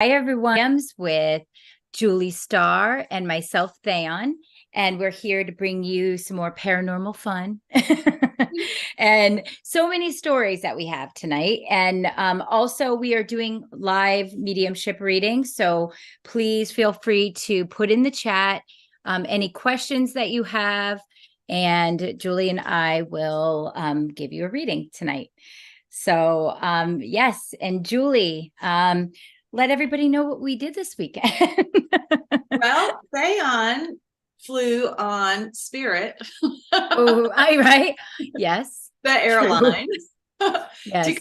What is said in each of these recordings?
Hi, everyone. I'm with Julie Starr and myself, Theon, and we're here to bring you some more paranormal fun and so many stories that we have tonight. And also, we are doing live mediumship readings. So please feel free to put in the chat any questions that you have, and Julie and I will give you a reading tonight. So, yes, and Julie, let everybody know what we did this weekend. Well, Theon flew on Spirit, Oh, right. Yes, the true. airline, to Yes.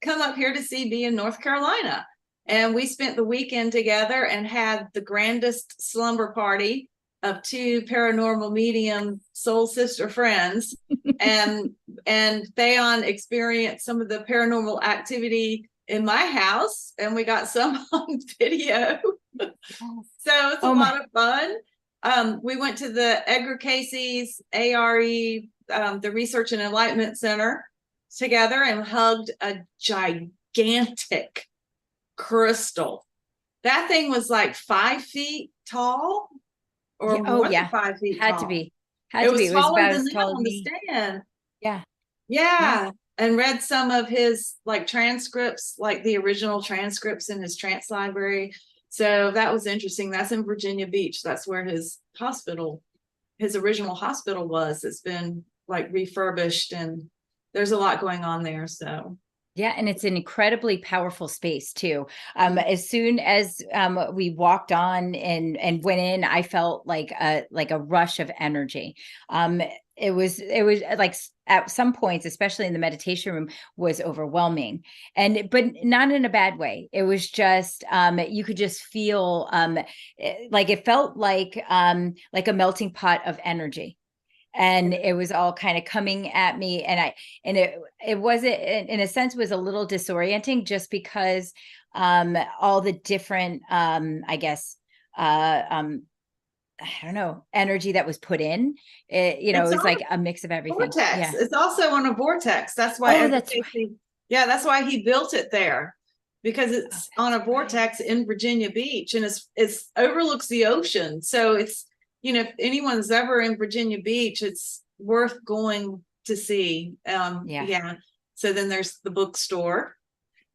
come up here to see me in North Carolina. And we spent the weekend together and had the grandest slumber party of two paranormal medium soul sister friends. and and Theon experienced some of the paranormal activity in my house, and we got some on video. So it's a Oh my. lot of fun. We went to the Edgar Cayce's ARE, the Research and Enlightenment Center, together and hugged a gigantic crystal. That thing was like 5 feet tall Yeah. or Oh more than yeah. 5 feet Had to tall. be. Had It to be. was It was taller about than as that tall as on the me. stand. Yeah. Yeah. Yeah. And read some of his like transcripts, like the original transcripts in his trance library. So that was interesting. That's in Virginia Beach. That's where his original hospital was. It's been like refurbished, and there's a lot going on there. So Yeah, and it's an incredibly powerful space too. As soon as we walked on and went in, I felt like a rush of energy. It was like at some points, especially in the meditation room, was overwhelming, but not in a bad way. It was just you could just feel like it felt like a melting pot of energy, and it was all kind of coming at me, and it wasn't, in a sense, was a little disorienting, just because all the different I guess I don't know, energy that was put in it, it it's was on like a a mix of everything. vortex. Yeah. It's also on a vortex. That's why Oh, Edgar that's right. Cayce, yeah, that's why he built it there, because Oh, it's on that's a right. vortex in Virginia Beach, and it's overlooks the ocean. So it's, if anyone's ever in Virginia Beach, it's worth going to see. Yeah. Yeah. So then there's the bookstore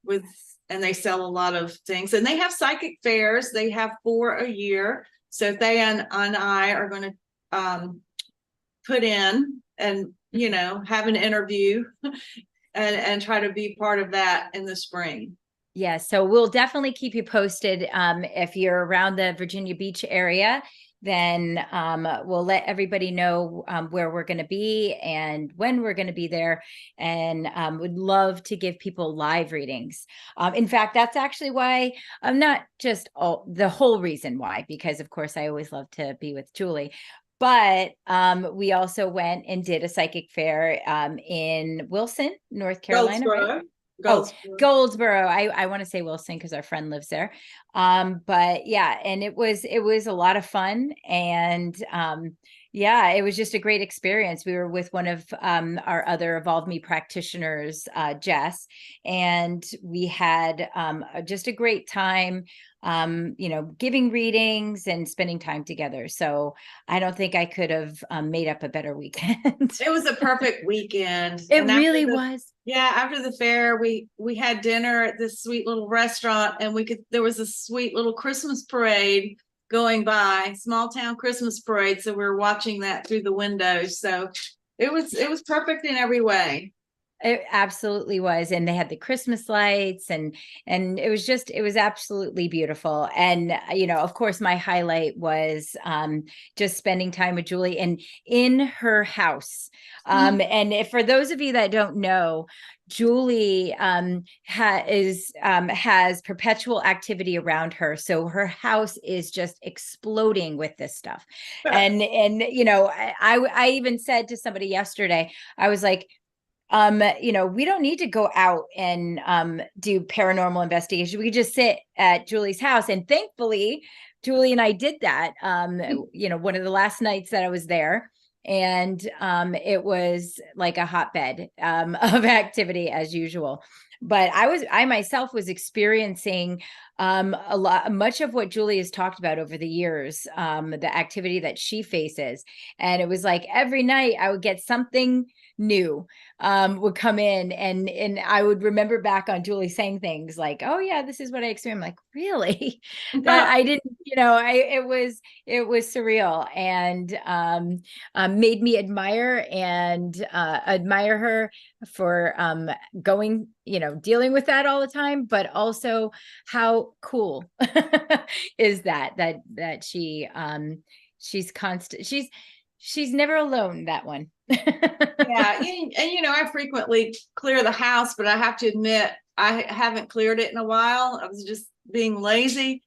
with, and they sell a lot of things, and they have psychic fairs. They have 4 a year. So they and I are going to put in and have an interview and try to be part of that in the spring. Yeah, so we'll definitely keep you posted. If you're around the Virginia Beach area, then we'll let everybody know where we're going to be and when we're going to be there. And would love to give people live readings. In fact, that's actually why I'm not just the whole reason why, because of course I always love to be with Julie. But we also went and did a psychic fair in Wilson, North Carolina, right? Goldsboro. Oh, Goldsboro. Goldsboro. I want to say Wilson because our friend lives there. But yeah, and it was a lot of fun, and yeah, it was just a great experience. We were with one of our other Evolve Me practitioners, Jess, and we had just a great time, giving readings and spending time together. So I don't think I could have made up a better weekend. It was a perfect weekend. It And after really the was. yeah, after the fair, we had dinner at this sweet little restaurant, and there was a sweet little Christmas parade going by, small town Christmas parade. So we were watching that through the windows. So it was perfect in every way. It absolutely was. And they had the Christmas lights, and it was absolutely beautiful. And of course my highlight was just spending time with Julie and in her house. And for those of you that don't know, Julie has perpetual activity around her. So her house is just exploding with this stuff. And I even said to somebody yesterday, I was like, we don't need to go out and do paranormal investigation. We could just sit at Julie's house. And thankfully, Julie and I did that, one of the last nights that I was there. And it was like a hotbed of activity as usual. But I myself was experiencing much of what Julie has talked about over the years, the activity that she faces. And it was like every night I would get something new, would come in, and I would remember back on Julie saying things like, "Oh yeah, this is what I experienced." I'm like, really? That I didn't, it was surreal, and made me admire her for going, dealing with that all the time, but also how cool is that she's constant, she's never alone, that one. Yeah, and I frequently clear the house, but I have to admit I haven't cleared it in a while. I was just being lazy,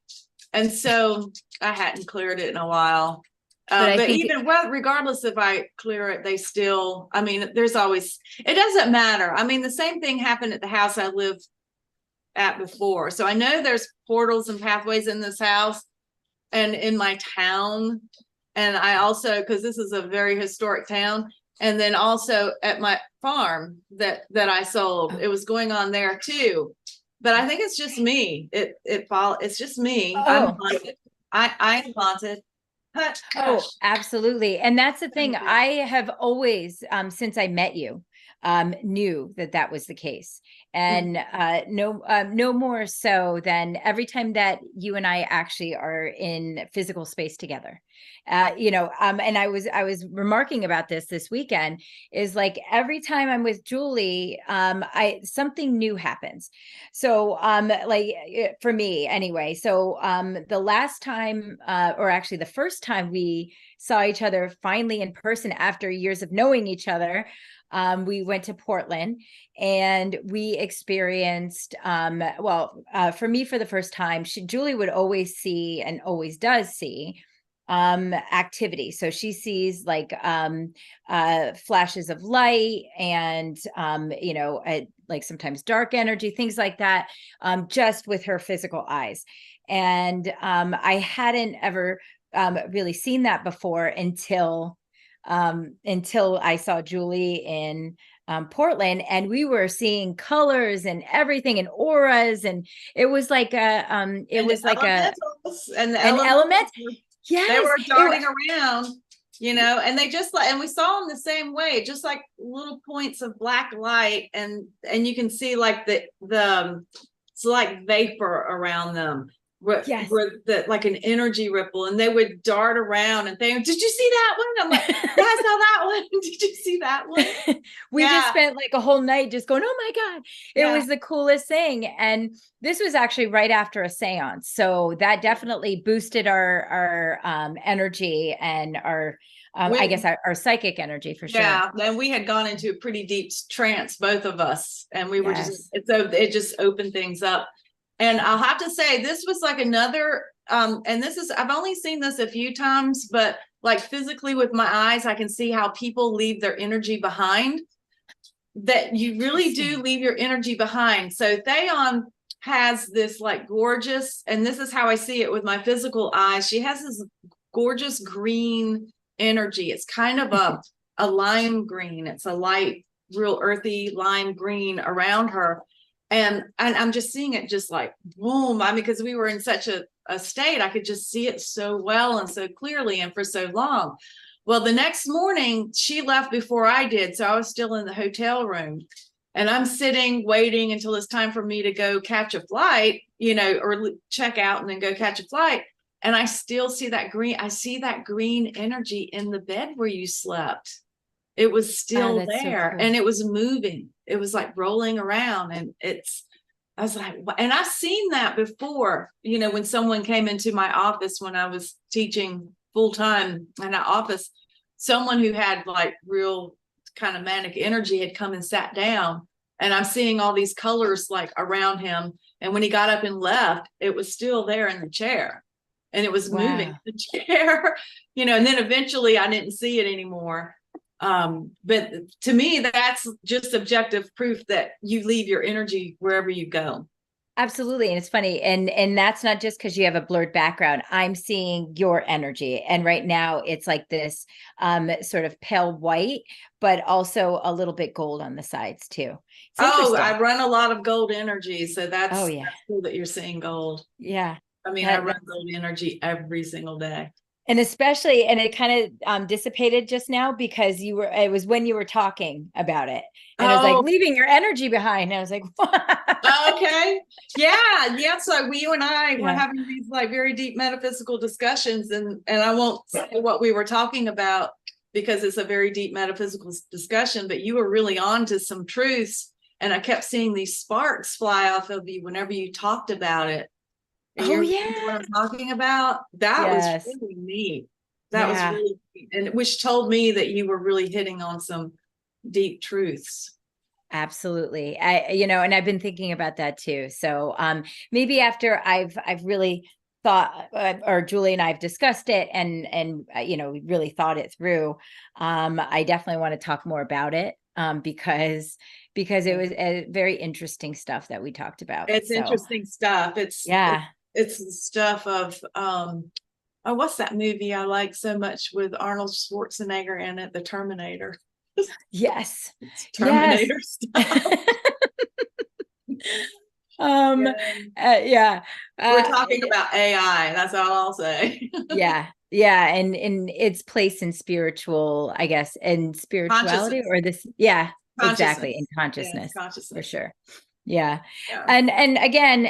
and so I hadn't cleared it in a while. But even regardless if I clear it, they still, I mean, there's always, it doesn't matter. I mean, the same thing happened at the house I lived at before. So I know there's portals and pathways in this house and in my town. And I also, because this is a very historic town, and then also at my farm that I sold, it was going on there too. But I think it's just me. It's just me. I'm haunted. I'm haunted. Oh, absolutely. And that's the thing. I have always, since I met you, knew that was the case. And no more so than every time that you and I actually are in physical space together. And I was remarking about this weekend, is like every time I'm with Julie, something new happens. So for me anyway. So the last time, or actually the first time we saw each other finally in person after years of knowing each other, we went to Portland, and we experienced, for me, for the first time, Julie would always see, and always does see, activity. So she sees like flashes of light, and like sometimes dark energy, things like that, just with her physical eyes. And I hadn't ever really seen that before until I saw Julie in Portland, and we were seeing colors and everything, and auras, and it was like an element. Yes, they were darting around, and they just and we saw them the same way, just like little points of black light, and you can see like the it's like vapor around them. Yes. Like an energy ripple, and they would dart around and think, "Did you see that one?" I'm like, "Yeah, I saw that one." Did you see that one? We just spent like a whole night just going, "Oh my God." It was the coolest thing. And this was actually right after a seance. So that definitely boosted our energy and our I guess our psychic energy, for sure. Yeah, and we had gone into a pretty deep trance, both of us, and we were it just opened things up. And I'll have to say, this was like another, and this is, I've only seen this a few times, but like physically with my eyes, I can see how people leave their energy behind, that you really do leave your energy behind. So Thaon has this like gorgeous, and this is how I see it with my physical eyes. She has this gorgeous green energy. It's kind of a lime green. It's a light, real earthy lime green around her. And I'm just seeing it just like boom. I mean, because we were in such a state, I could just see it so well and so clearly and for so long. Well, the next morning she left before I did. So I was still in the hotel room, and I'm sitting waiting until it's time for me to go catch a flight, or check out and then go catch a flight. And I still see that green. I see that green energy in the bed where you slept. It was still there, so cool. And it was moving. It was like rolling around, and I was like, and I've seen that before, when someone came into my office when I was teaching full time in an office, someone who had like real kind of manic energy had come and sat down, and I'm seeing all these colors like around him. And when he got up and left, it was still there in the chair, and it was moving the chair, and then eventually I didn't see it anymore. But to me, that's just objective proof that you leave your energy wherever you go. Absolutely. And it's funny. And that's not just because you have a blurred background. I'm seeing your energy. And right now it's like this sort of pale white, but also a little bit gold on the sides too. It's Oh, interesting. I run a lot of gold energy, so Oh that's yeah. cool that you're seeing gold. Yeah. I mean, I run That, gold energy every single day. and especially, and it kind of dissipated just now because it was when you were talking about it. And it was like Oh, leaving your energy behind. And I was like, okay. Yeah, yeah. So you and I were yeah. having these like very deep metaphysical discussions, and I won't say what we were talking about because it's a very deep metaphysical discussion, but you were really on to some truths, and I kept seeing these sparks fly off of you whenever you talked about it. And you Oh remember what yeah. I'm talking about? That was Yes. really neat. That was Yeah. really neat. And which told me that you were really hitting on some deep truths. Absolutely. And I've been thinking about that too. So maybe after I've really thought or Julie and I've discussed it and we really thought it through. I definitely want to talk more about it because it was very interesting stuff that we talked about. It's So interesting stuff. yeah. It's the stuff of oh, what's that movie I like so much with Arnold Schwarzenegger in it, The Terminator. Yes. It's Yes. Terminator stuff. um Yeah. yeah. We're uh talking about AI. That's all I'll say. Yeah. Yeah. And its place in spiritual, I guess, and spirituality Consciousness. or this. Yeah, exactly. In Consciousness. Yes, consciousness for consciousness. sure. Yeah. Yeah. And again,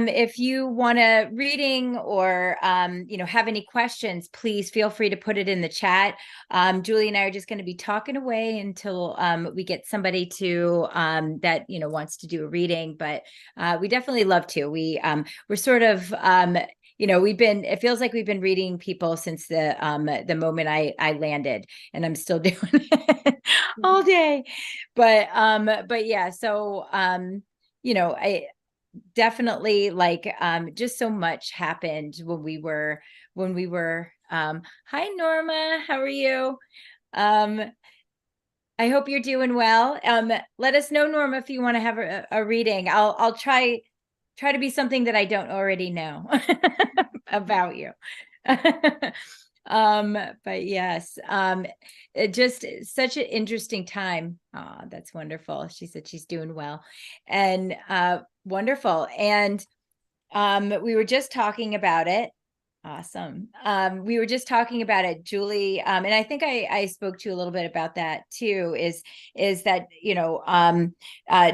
if you want a reading or have any questions, please feel free to put it in the chat. Julie and I are just going to be talking away until we get somebody to that wants to do a reading, but we definitely love to. We're sort of it feels like we've been reading people since the moment I landed, and I'm still doing it all day. But yeah, so I definitely like just so much happened when we were hi Norma, how are you? um I hope you're doing well. Let us know, Norma, if you want to have a reading. I'll try to be something that I don't already know about you. But yes, it just such an interesting time. Oh, that's wonderful. She said she's doing well and wonderful. And we were just talking about it. Awesome. We were just talking about it, Julie, and I think I spoke to you a little bit about that too. Is that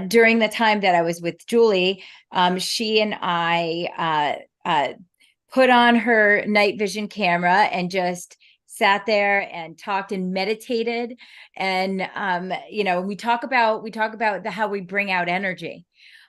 during the time that I was with Julie, she and I put on her night vision camera and just sat there and talked and meditated, and we talk about how we bring out energy,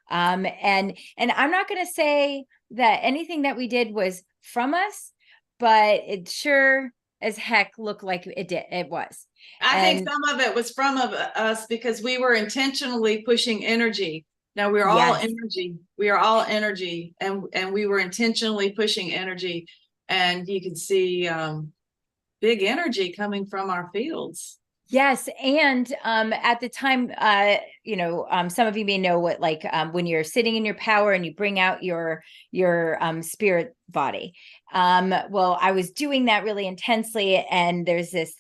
and I'm not going to say that anything that we did was from us, but it sure as heck looked like it was. I think And some of it was from us because we were intentionally pushing energy. Now we're all yes, energy. We are all energy, and we were intentionally pushing energy, and you can see big energy coming from our fields. yes, and at the time, some of you may know what, like, when you're sitting in your power and you bring out your spirit body. Well, I was doing that really intensely, and there's this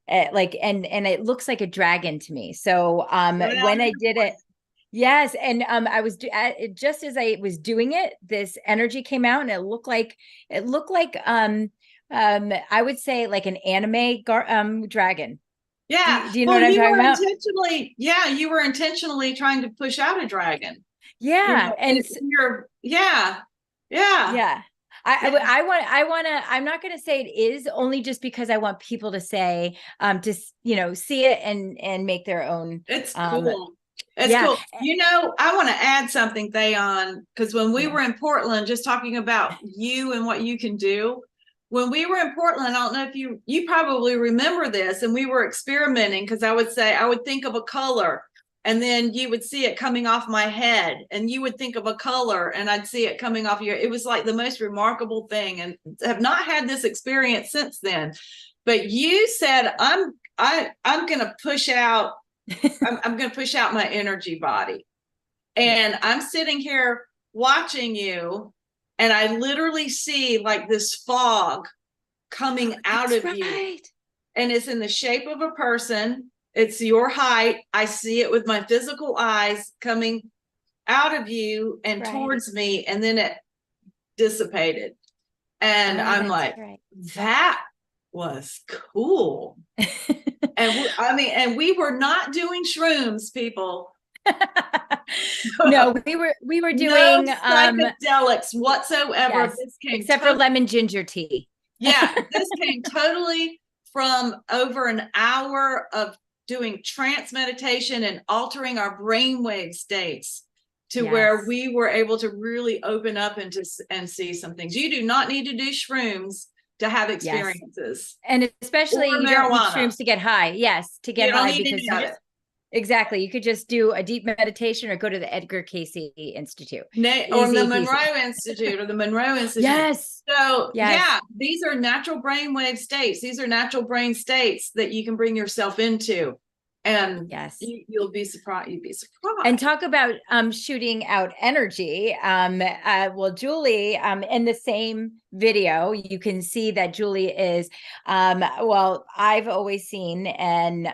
and it looks like a dragon to me. So when I did it, yes, and I was just as I was doing it, this energy came out, and it looked like I would say like an anime dragon. Do Yeah. you, do you know Well, what I'm talking about? you were intentionally trying to push out a dragon. You Yeah, know, and you're, yeah, yeah, yeah. yeah. I'm not going to say it is, only just because I want people to say see it and make their own. It's um cool. It's yeah. cool. You know, I want to add something, Thayon, because when we Yeah. were in Portland, just talking about you and what you can do. When we were in Portland, I don't know if you probably remember this, and we were experimenting because I would think of a color, and then you would see it coming off my head, and you would think of a color, and I'd see it coming off your. It was like the most remarkable thing, and have not had this experience since then. But you said, I'm going to push out. I'm going to push out my energy body. And I'm sitting here watching you, and I literally see like this fog coming out That's of you, right. and it's in the shape of a person. It's your height. I see it with my physical eyes coming out of you and Right. towards me, and then it dissipated. And Oh, I'm that's like, right. that was cool. And we were not doing shrooms, people. No, we were doing no psychedelics whatsoever. yes, This came except for lemon ginger tea. yeah, this came totally from over an hour of doing trance meditation and altering our brainwave states to where Yes. we were able to really open up and see some things. You do not need to do shrooms to have Yes. experiences. And especially Or you don't need marijuana. shrooms to get high. Yes, to get You don't high, need because any you of just it. exactly, you could just do a deep meditation or go to the Edgar Casey Institute. Or the Easy Monroe peasy. Institute or the Monroe Institute. Yes. So Yes. yeah, these are natural brainwave states. These are natural brain states that you can bring yourself into. And Yes. you'll be surprised. You'd be surprised. And talk about shooting out energy. Well, Julie, in the same video, you can see that Julie is well, I've always seen, and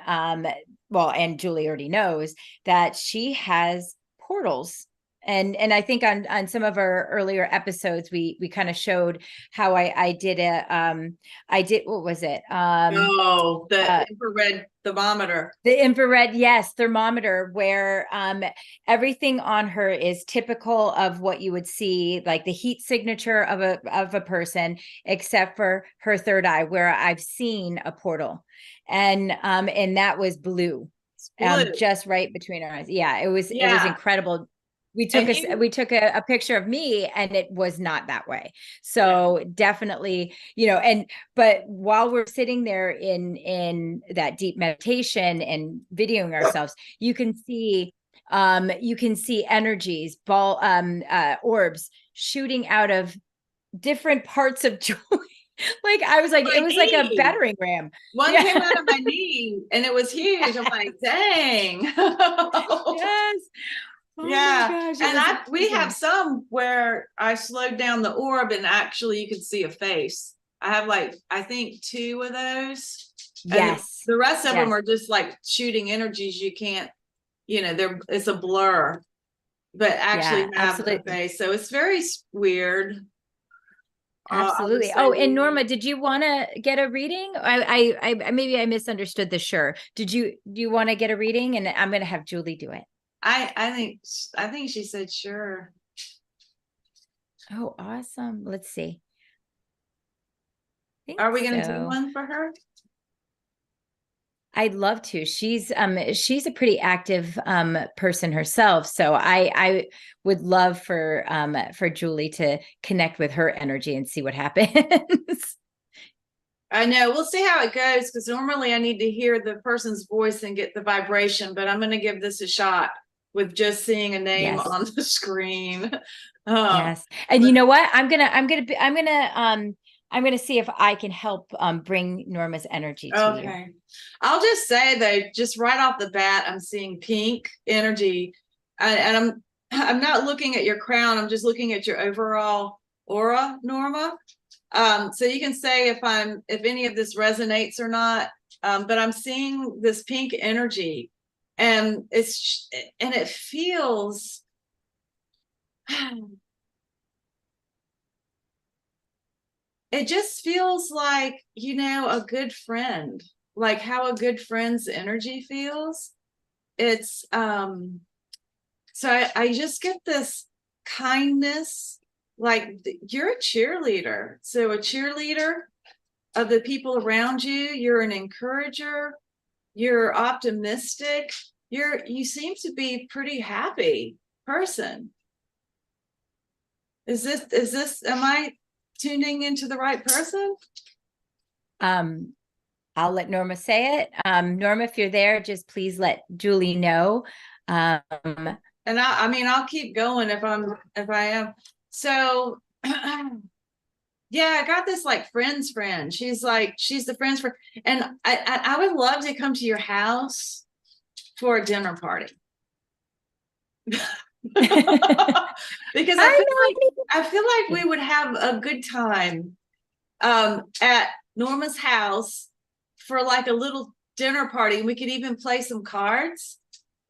well, and Julie already knows that she has portals. And I think on some of our earlier episodes, we kind of showed how I did what was it? The infrared thermometer. The infrared, yes, thermometer, where everything on her is typical of what you would see, like the heat signature of a person, except for her third eye, where I've seen a portal, and that was blue, just right between her eyes. Yeah, it was incredible. We took a picture of me, and it was not that way. So definitely, but while we're sitting there in that deep meditation and videoing ourselves, you can see energies, orbs shooting out of different parts of Joy. Like I was like, it was like a battering ram. One came out of my knee, and it was huge. I'm like, dang. Yes. Oh yeah. And we have some where I slowed down the orb, and actually you can see a face. I have I think 2 of those. Yes. And the rest of them are just like shooting energies. You can't, it's a blur, but actually have a face. So it's very weird. Absolutely. Oh, and Norma, did you want to get a reading? I maybe I misunderstood the sure. Do you want to get a reading? And I'm going to have Julie do it. I think she said sure. Oh, awesome. Let's see. Are we going to do one for her? I'd love to. She's a pretty active person herself, so I would love for Julie to connect with her energy and see what happens. I know. We'll see how it goes, because normally I need to hear the person's voice and get the vibration, but I'm going to give this a shot with just seeing a name on the screen. Yes. And you know what? I'm going to see if I can help bring Norma's energy to you. I'll just say though, just right off the bat, I'm seeing pink energy, and I'm not looking at your crown. I'm just looking at your overall aura, Norma. So you can say if any of this resonates or not. But I'm seeing this pink energy, and it feels it just feels like, a good friend, like how a good friend's energy feels. It's so I just get this kindness, like you're a cheerleader. So a cheerleader of the people around you, you're an encourager, you're optimistic, you seem to be a pretty happy person. Am I tuning into the right person? I'll let Norma say it. Norma, if you're there, just please let Julie know. And I'll keep going if I am. So yeah, I got this like friend's friend. She's the friend's friend. And I would love to come to your house for a dinner party. Because I know. I feel like we would have a good time at Norma's house for like a little dinner party. We could even play some cards,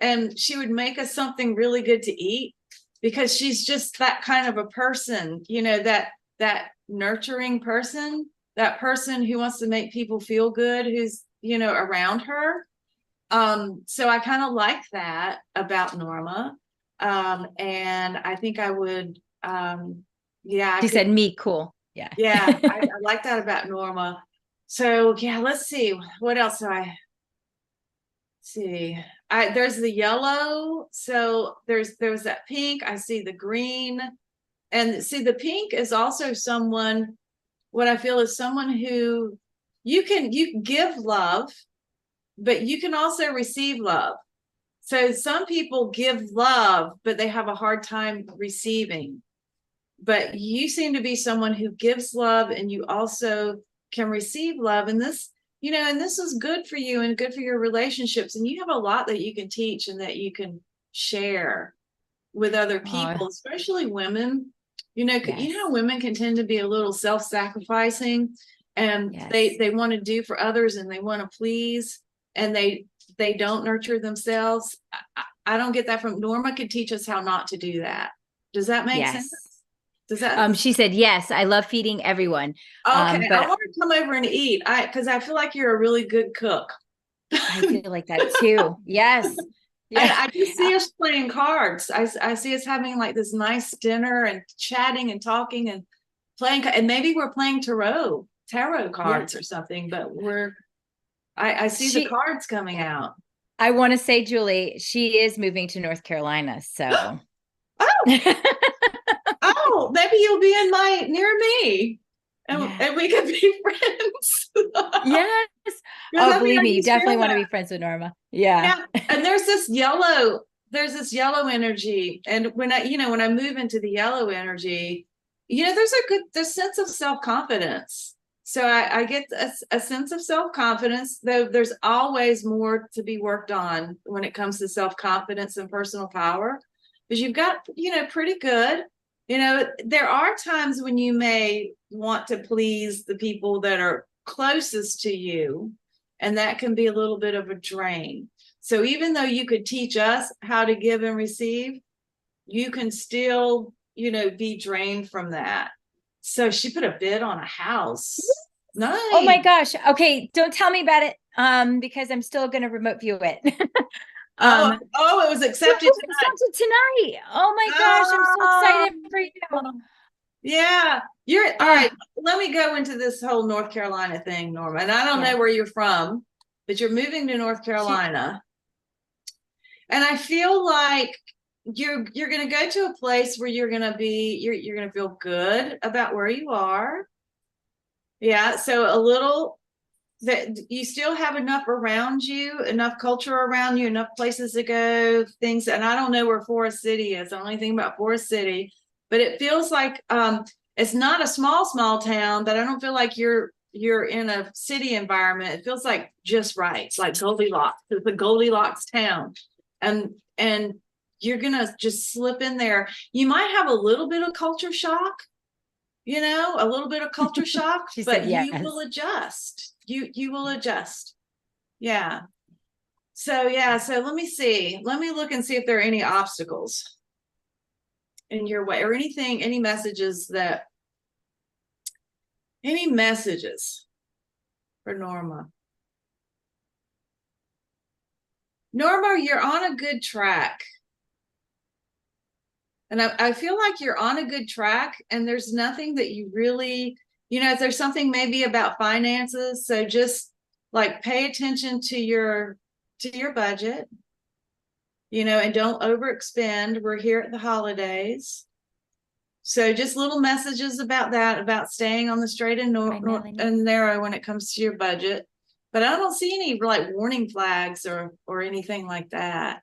and she would make us something really good to eat, because she's just that kind of a person, you know, that nurturing person, that person who wants to make people feel good, who's, you know, around her. So I kind of like that about Norma. And I think I would, yeah, I She could, said, "Me, cool." Yeah. yeah, I like that about Norma. So yeah, let's see. What else do I see? There's the yellow. So there's that pink. I see the green. And see, the pink is also someone, what I feel is someone who you can give love, but you can also receive love. So some people give love, but they have a hard time receiving. But you seem to be someone who gives love, and you also can receive love. And this, you know, and this is good for you and good for your relationships. And you have a lot that you can teach and that you can share with other Oh, people, especially women. You know, you yes. know, women can tend to be a little self-sacrificing, and Yes. they want to do for others, and they want to please, and they don't nurture themselves. I don't get that from Norma. Could teach us how not to do that. Does that make sense? Yes. Does that? She said, "Yes, I love feeding everyone." Okay, I But want to come over and eat. Because I feel like you're a really good cook. I feel like that too. Yes. And Yeah. I just see us playing cards. I see us having like this nice dinner and chatting and talking and playing, and maybe we're playing tarot Yeah. cards or something, but I see the She cards coming out. I want to say, Julie, she is moving to North Carolina. So Oh, oh, maybe you'll be in my near me, yeah. and we could be friends. Yes. Because Oh, I mean, believe I me, you just definitely feel want to that. be friends with Norma. Yeah. Yeah, and there's this yellow energy, and when I, you know, when I move into the yellow energy, you know, there's sense of self-confidence. So I get a sense of self-confidence, though there's always more to be worked on when it comes to self-confidence and personal power, because you've got, you know, pretty good. You know, there are times when you may want to please the people that are closest to you, and that can be a little bit of a drain. So even though you could teach us how to give and receive, you can still, you know, be drained from that. So she put a bid on a house. Oh my Nice. gosh. Okay, don't tell me about it. Because I'm still gonna remote view it. Oh, um oh, it was Woo, accepted tonight. accepted tonight. Oh my gosh, I'm so Oh, excited for you. yeah. You're all Oh, right. Let me go into this whole North Carolina thing, Norma. And I don't yeah. know where you're from, but you're moving to North She, Carolina. And I feel like you're going to go to a place where you're going to be you're going to feel good about where you are. Yeah, so a little that you still have enough around you, enough culture around you, enough places to go, things. And I don't know where Forest City is. The only thing about Forest City, but it feels like it's not a small town, but I don't feel like you're in a city environment. It feels like just right. It's like Goldilocks. It's a Goldilocks town. And you're gonna just slip in there. You might have a little bit of culture shock, you know, a little bit of culture shock, she said but you will yes. adjust. You will adjust. Yeah. So yeah, so let me see. Let me look and see if there are any obstacles in your way, or anything, any messages for Norma. Norma, you're on a good track. And I feel like you're on a good track, and there's nothing that you really, you know, if there's something maybe about finances, so just like pay attention to your budget, you know, and don't overexpend. We're here at the holidays. So just little messages about that, about staying on the straight and narrow when it comes to your budget. But I don't see any like warning flags or anything like that.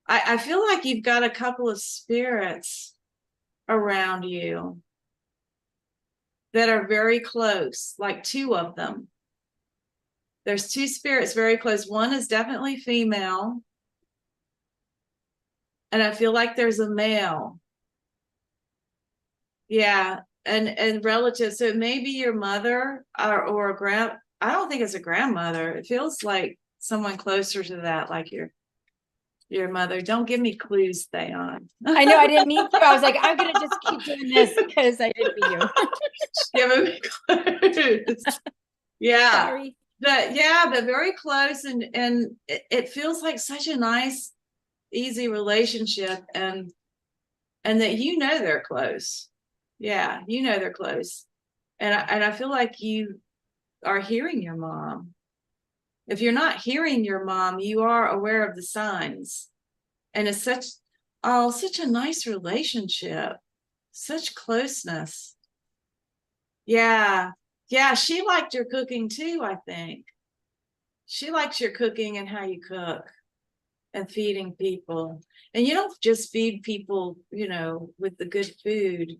I feel like you've got a couple of spirits around you that are very close, like two of them. There's two spirits very close. One is definitely female, and I feel like there's a male. Yeah, and relatives. So maybe your mother or a I don't think it's a grandmother. It feels like someone closer to that, like your mother. Don't give me clues, Thayon. I know I didn't mean to. I was like, I'm gonna just keep doing this because I didn't mean you. Giving me clues. Yeah. Sorry. But very close, and it feels like such a nice, easy relationship, and that they're close. Yeah, they're close. And I feel like you are hearing your mom. If you're not hearing your mom, you are aware of the signs. And it's such a nice relationship, such closeness. Yeah. Yeah, she liked your cooking too, I think. She likes your cooking and how you cook and feeding people. And you don't just feed people, with the good food.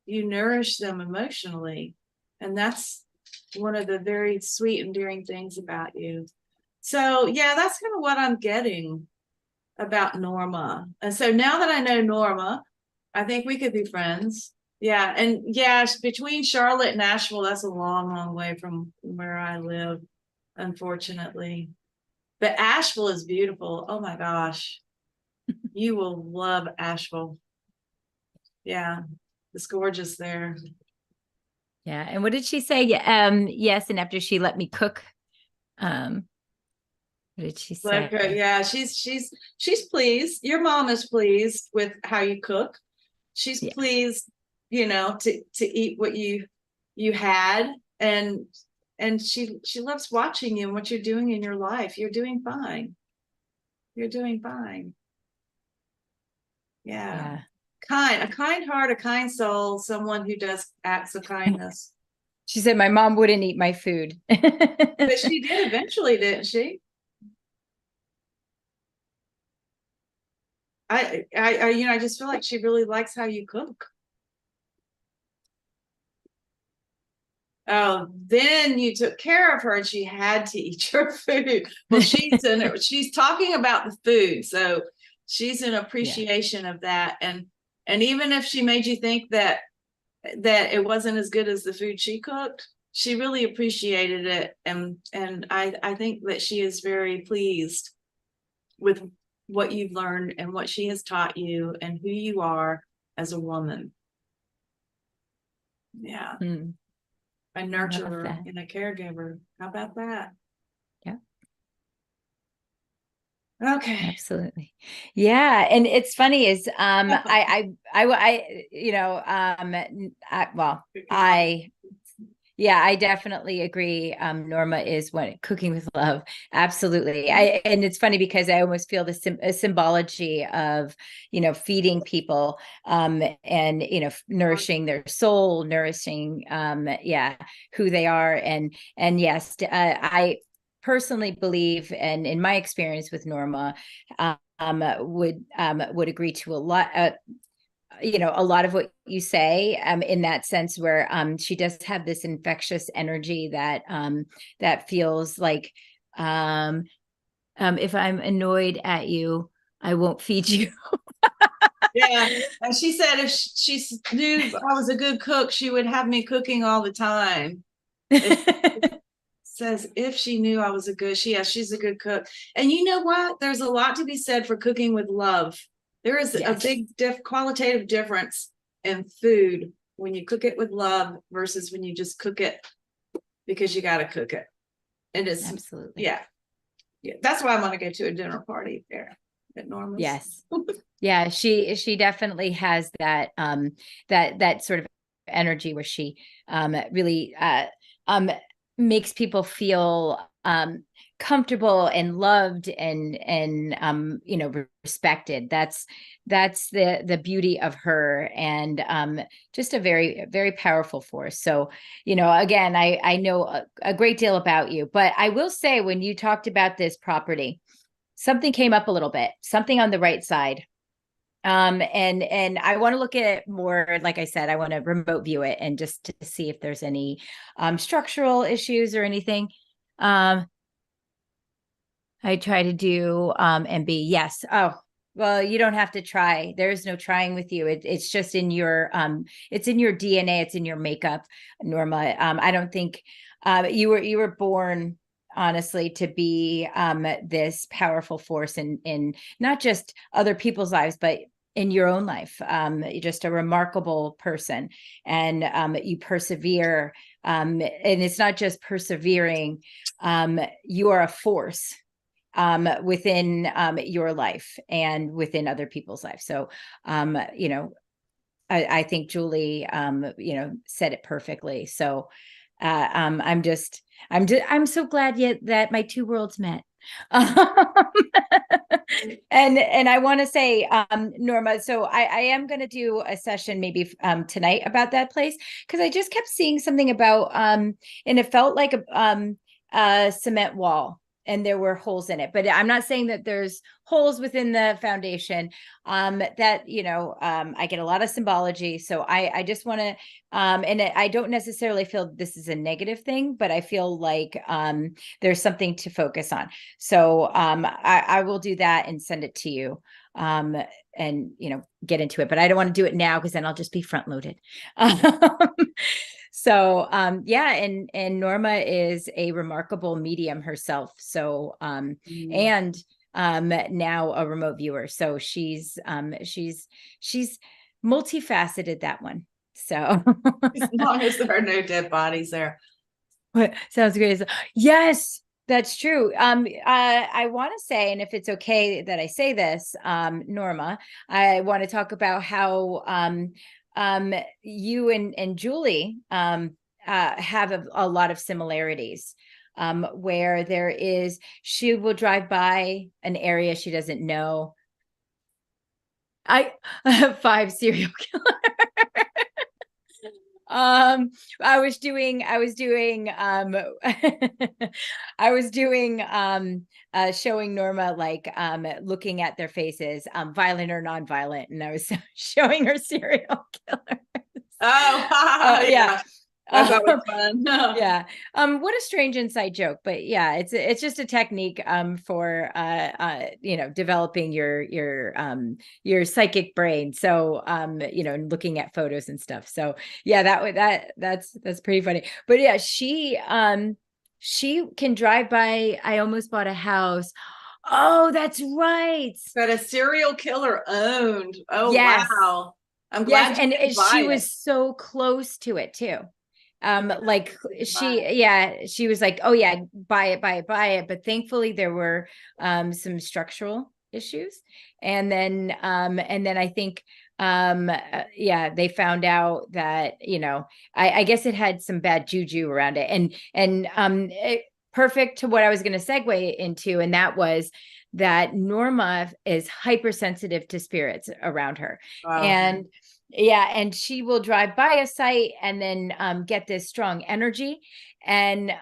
You nourish them emotionally. And that's one of the very sweet, endearing things about you. So yeah, that's kind of what I'm getting about Norma. And so now that I know Norma, I think we could be friends. Yeah. And yeah, between Charlotte and Nashville, that's a long, long way from where I live, unfortunately. But Asheville is beautiful. Oh my gosh. You will love Asheville. Yeah. It's gorgeous there. Yeah. And what did she say? Yes. And after she let me cook, what did she say? Yeah, she's pleased. Your mom is pleased with how you cook. She's pleased, to eat what you had, and she loves watching you and what you're doing in your life. You're doing fine. You're doing fine. Yeah. A kind heart, a kind soul, someone who does acts of kindness. She said my mom wouldn't eat my food. But she did eventually, didn't she? I just feel like she really likes how you cook. Oh, then you took care of her and she had to eat your food. Well, she's talking about the food, so she's in appreciation of that. And even if she made you think that it wasn't as good as the food she cooked, she really appreciated it. And I think that she is very pleased with what you've learned and what she has taught you and who you are as a woman. Yeah. A nurturer and a caregiver. How about that? Yeah. Okay. Absolutely. Yeah. And it's funny is, I definitely agree. Norma is cooking with love. Absolutely. And it's funny because I almost feel the symbology of, feeding people, and, nourishing their soul, nourishing, who they are. And yes, I personally believe, and in my experience with Norma, would agree to a lot, a lot of what you say, in that sense where, she does have this infectious energy that, that feels like, if I'm annoyed at you, I won't feed you. Yeah. And she said if she knew I was a good cook, she would have me cooking all the time. Says if she knew I was she's a good cook. And you know what? There's a lot to be said for cooking with love. There is a big qualitative difference in food when you cook it with love versus when you just cook it because you got to cook it. And it's absolutely, yeah. That's why I want to go to a dinner party there at Norma's. Yes. Yeah, she definitely has that, that sort of energy where she, really, makes people feel, comfortable and loved and respected. That's the beauty of her, and just a very, very powerful force. So, again, I know a great deal about you, but I will say when you talked about this property, something came up a little bit, something on the right side. And I want to look at it more, like I said, I want to remote view it and just to see if there's any structural issues or anything. I try to do MB. Yes. Oh, Well, you don't have to try. There's no trying with you. It's just in your it's in your DNA, it's in your makeup, Norma. I don't think you were born honestly to be this powerful force in not just other people's lives, but in your own life. You're just a remarkable person, and you persevere. And it's not just persevering, you are a force within your life and within other people's lives. So, you know, I think Julie, you know, said it perfectly. So, I'm so glad yet that my two worlds met. And I want to say, Norma, so I am going to do a session maybe tonight about that place, because I just kept seeing something about and it felt like a cement wall and there were holes in it, but I'm not saying that there's holes within the foundation. That, you know, I get a lot of symbology, so I just want to and I don't necessarily feel this is a negative thing, but I feel like there's something to focus on. So I will do that and send it to you, and, you know, get into it, but I don't want to do it now because then I'll just be front loaded. So yeah, and Norma is a remarkable medium herself. So and now a remote viewer. So she's multifaceted, that one. So As long as there are no dead bodies there. sounds great. Yes, that's true. I want to say, and if it's okay that I say this, Norma, I want to talk about how you and Julie have a lot of similarities, where she will drive by an area she doesn't know. I 5 serial killer. I was doing showing Norma, like, looking at their faces, violent or non-violent, and I was showing her serial killers. Oh, yeah. That's always fun. Yeah. What a strange inside joke, but yeah, it's just a technique for you know, developing your psychic brain. So you know, looking at photos and stuff. So yeah, that's pretty funny. But yeah, she can drive by. I almost bought a house. Oh, that's right. But a serial killer owned. Oh, Yes. wow. I'm Yes, glad you and didn't buy she it. was so close to it too. Like she was like, oh yeah, buy it. But thankfully there were some structural issues. And then I think yeah, they found out that, you know, I guess it had some bad juju around it. And perfect to what I was going to segue into, and that was that Norma is hypersensitive to spirits around her. Wow. And yeah, and she will drive by a site and then get this strong energy. And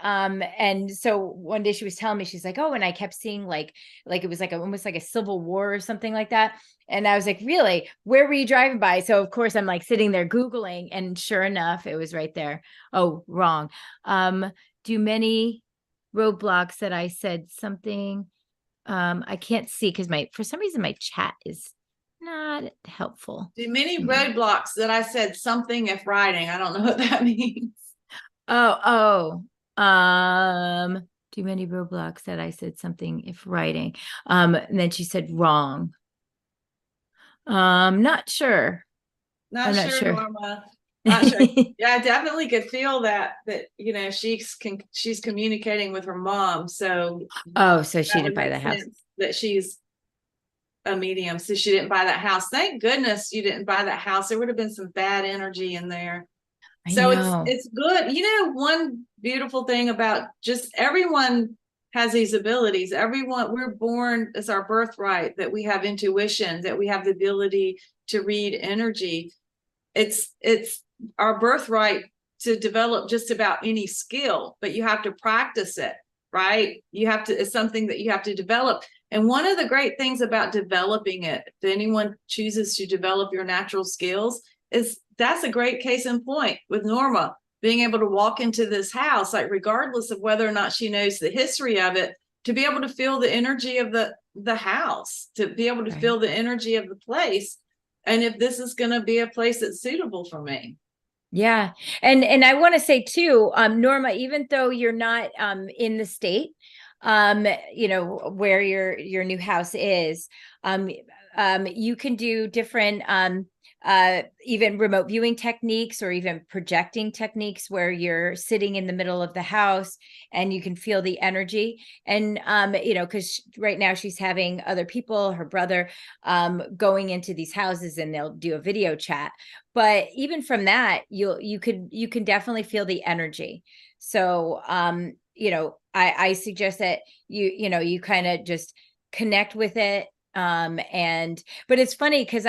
so one day she was telling me, she's like, oh, and I kept seeing like it was like almost like a civil war or something like that. And I was like, really? Where were you driving by? So of course I'm like sitting there Googling, and sure enough, it was right there. Oh, wrong. Do many roadblocks that I said something. I can't see because for some reason my chat is not helpful. Do many roadblocks that I said something if writing. I don't know what that means. Oh, too many roadblocks that I said something if writing. And then she said wrong. Not sure. Not sure, Norma. Not sure. Yeah, I definitely could feel that you know, she's communicating with her mom. So so she didn't buy the house. That she's a medium, so she didn't buy that house. Thank goodness you didn't buy that house. There would have been some bad energy in there. So it's good. You know, one beautiful thing about just everyone has these abilities. Everyone, we're born, it's our birthright that we have intuition, that we have the ability to read energy. It's our birthright to develop just about any skill, but you have to practice it, right? It's something that you have to develop. And one of the great things about developing it, if anyone chooses to develop your natural skills, is that's a great case in point with Norma being able to walk into this house, like regardless of whether or not she knows the history of it, to be able to feel the energy of the the house, to be able to Right. feel the energy of the place, and if this is going to be a place that's suitable for me. Yeah. And I want to say too, Norma, even though you're not in the state, where your new house is, um, you can do different even remote viewing techniques or even projecting techniques where you're sitting in the middle of the house and you can feel the energy. And because right now she's having other people, her brother, going into these houses, and they'll do a video chat. But even from that, you can definitely feel the energy. So I suggest that you kind of just connect with it. And but it's funny because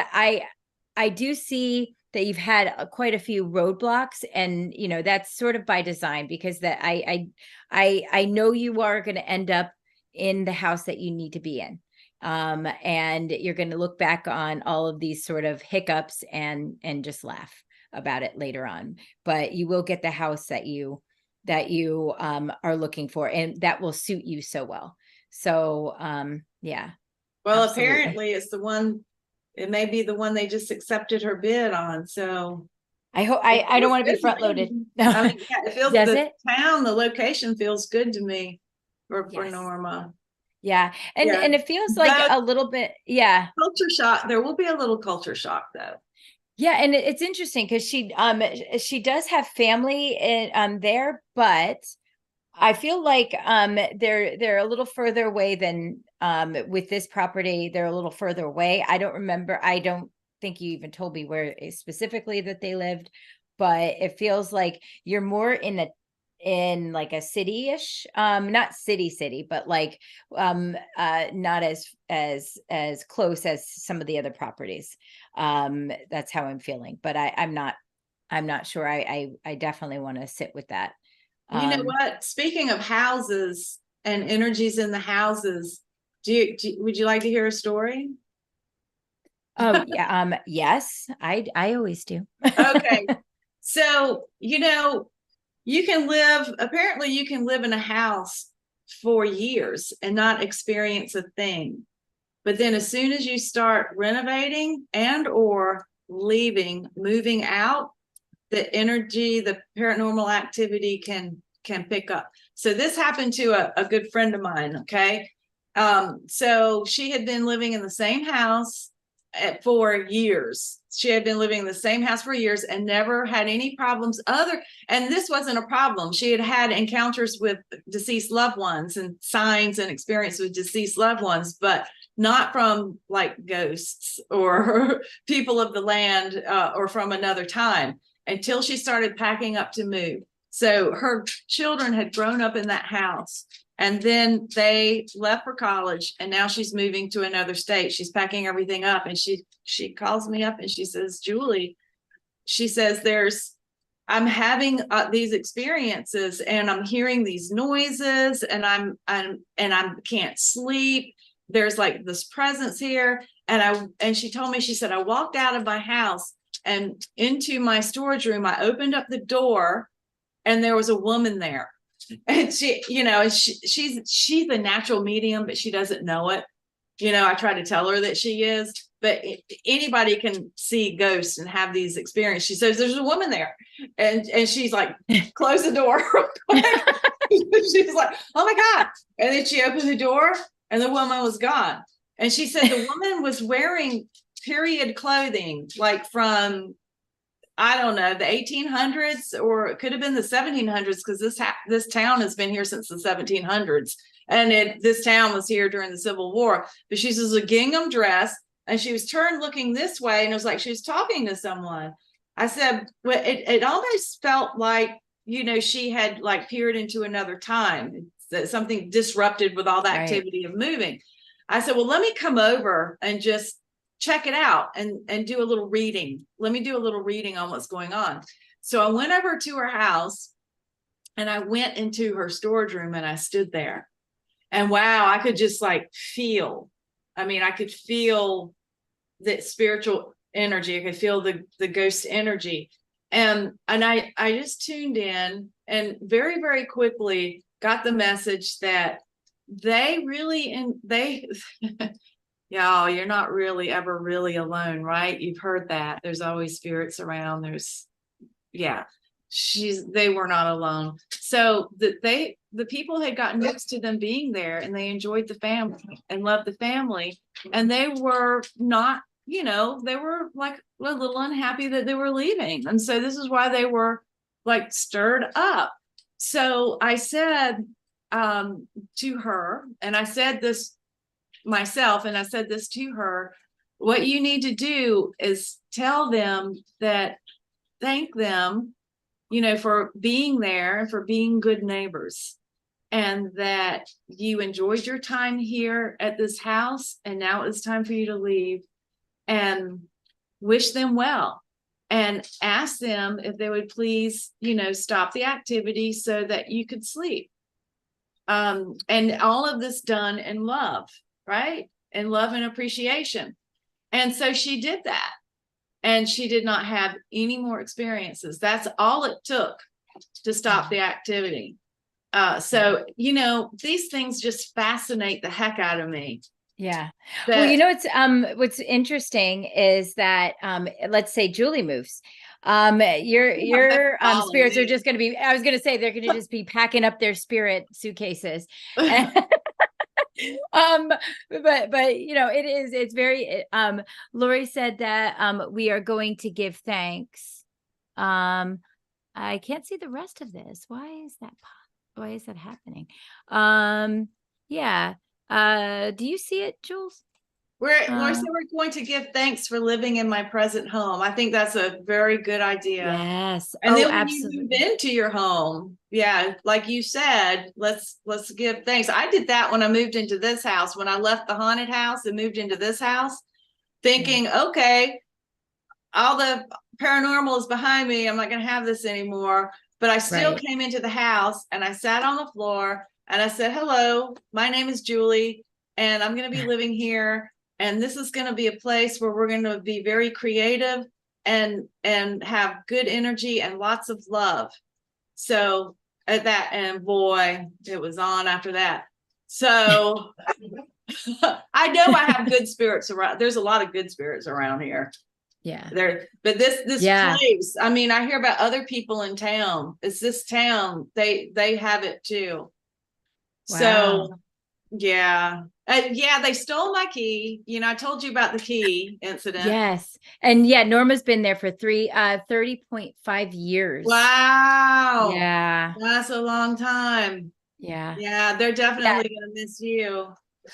I do see that you've had quite a few roadblocks, and that's sort of by design, because that I know you are going to end up in the house that you need to be in. And you're going to look back on all of these sort of hiccups and just laugh about it later on. But you will get the house that you are looking for, and that will suit you so well. So yeah, Well, absolutely. apparently it's the one, it may be the one they just accepted her bid on. So I hope it I don't feels want to be good front loaded. me. I mean, yeah, it feels, Does the it? town, the location feels good to me for Yes. Norma. Yeah. And Yeah. it feels like The a little bit, yeah. culture shock, there will be a little culture shock though. Yeah, and it's interesting because she does have family there, but I feel like they're a little further away than with this property. They're a little further away. I don't remember. I don't think you even told me where specifically that they lived, but it feels like you're more in like a city-ish, not city, but like not as close as some of the other properties. That's how I'm feeling, but I'm not sure. I definitely want to sit with that. You know Um, what? Speaking of houses and energies in the houses, would you like to hear a story? oh yeah, yes, I always do. Okay. So, apparently you can live in a house for years and not experience a thing. But then as soon as you start renovating and or leaving, moving out, the energy, the paranormal activity can pick up. So this happened to a good friend of mine. Okay. So she had been living in the same house for years. She had been living in the same house for years and never had any problems and this wasn't a problem. She had had encounters with deceased loved ones and signs and experience with deceased loved ones, but not from like ghosts or people of the land, or from another time, until she started packing up to move. So her children had grown up in that house, and then they left for college, and now she's moving to another state. She's packing everything up, and she calls me up and she says, Julie, she says, I'm having these experiences, and I'm hearing these noises, and I can't sleep. There's like this presence here. And she told me, she said, I walked out of my house and into my storage room. I opened up the door and there was a woman there. And she's a natural medium, but she doesn't know it. I try to tell her that she is, but anybody can see ghosts and have these experiences. She says there's a woman there, and she's like, close the door. She's like, oh my God. And then she opened the door and the woman was gone. And she said the woman was wearing period clothing, like from, I don't know, the 1800s, or it could have been the 1700s, because this town has been here since the 1700s, and this town was here during the Civil War. But she says a gingham dress, and she was turned looking this way, and it was like she was talking to someone. I said, well, it almost felt like, she had like peered into another time, something disrupted with all the activity of moving. I said, well, let me come over and just check it out and do a little reading. Let me do a little reading on what's going on. So I went over to her house and I went into her storage room and I stood there, and wow, I could just like feel, I could feel the spiritual energy. I could feel the ghost energy. And I just tuned in and very, very quickly got the message that they really, and they, y'all, you're not really ever really alone, right? You've heard that. There's always spirits around. Yeah, they were not alone. So the people had gotten used to them being there, and they enjoyed the family and loved the family. And they were not, they were like a little unhappy that they were leaving. And so this is why they were like stirred up. So I said to her, and I said this myself, and I said this to her, what you need to do is tell them that, thank them, for being there, for being good neighbors, and that you enjoyed your time here at this house, and now it's time for you to leave, and wish them well, and ask them if they would please, stop the activity so that you could sleep. And all of this done in love, right? In love and appreciation. And so she did that. And she did not have any more experiences. That's all it took to stop the activity. So, these things just fascinate the heck out of me. Yeah. Well, what's interesting is that, let's say Julie moves. Your spirits are just going to be, I was going to say, they're going to just be packing up their spirit suitcases. But it's very, Lori said that, we are going to give thanks. I can't see the rest of this. Why is that happening? Yeah. Do you see it, Jules? We're going to give thanks for living in my present home. I think that's a very good idea. Yes. And then when absolutely. you move into your home, yeah, like you said, let's give thanks. I did that when I moved into this house. When I left the haunted house and moved into this house, thinking, okay, all the paranormal is behind me. I'm not going to have this anymore. But I still came into the house, and I sat on the floor, and I said, hello, my name is Julie, and I'm going to be living here. And this is going to be a place where we're going to be very creative and have good energy and lots of love. So at that, and boy, it was on after that. So I know I have good spirits around. There's a lot of good spirits around here. Yeah. But this place, I mean, I hear about other people in town. It's this town, they have it too. Wow. So yeah. They stole my key. I told you about the key incident. Yes. And Norma's been there for 30.5 years. Wow. Yeah. That's a long time. Yeah. Yeah, they're definitely gonna miss you.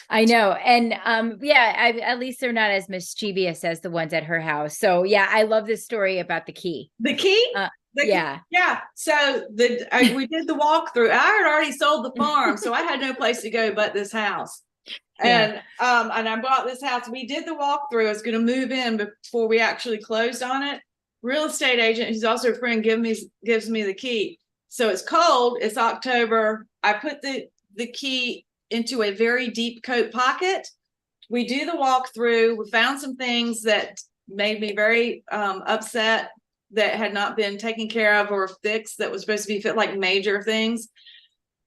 I know. And at least they're not as mischievous as the ones at her house. So yeah, I love this story about the key. The key? Yeah. So we did the walkthrough. I had already sold the farm, so I had no place to go but this house. And I bought this house. We did the walkthrough. I was going to move in before we actually closed on it. Real estate agent, who's also a friend, gives me the key. So it's cold. It's October. I put the key into a very deep coat pocket. We do the walkthrough. We found some things that made me very upset, that had not been taken care of or fixed, that was supposed to be fit, like major things.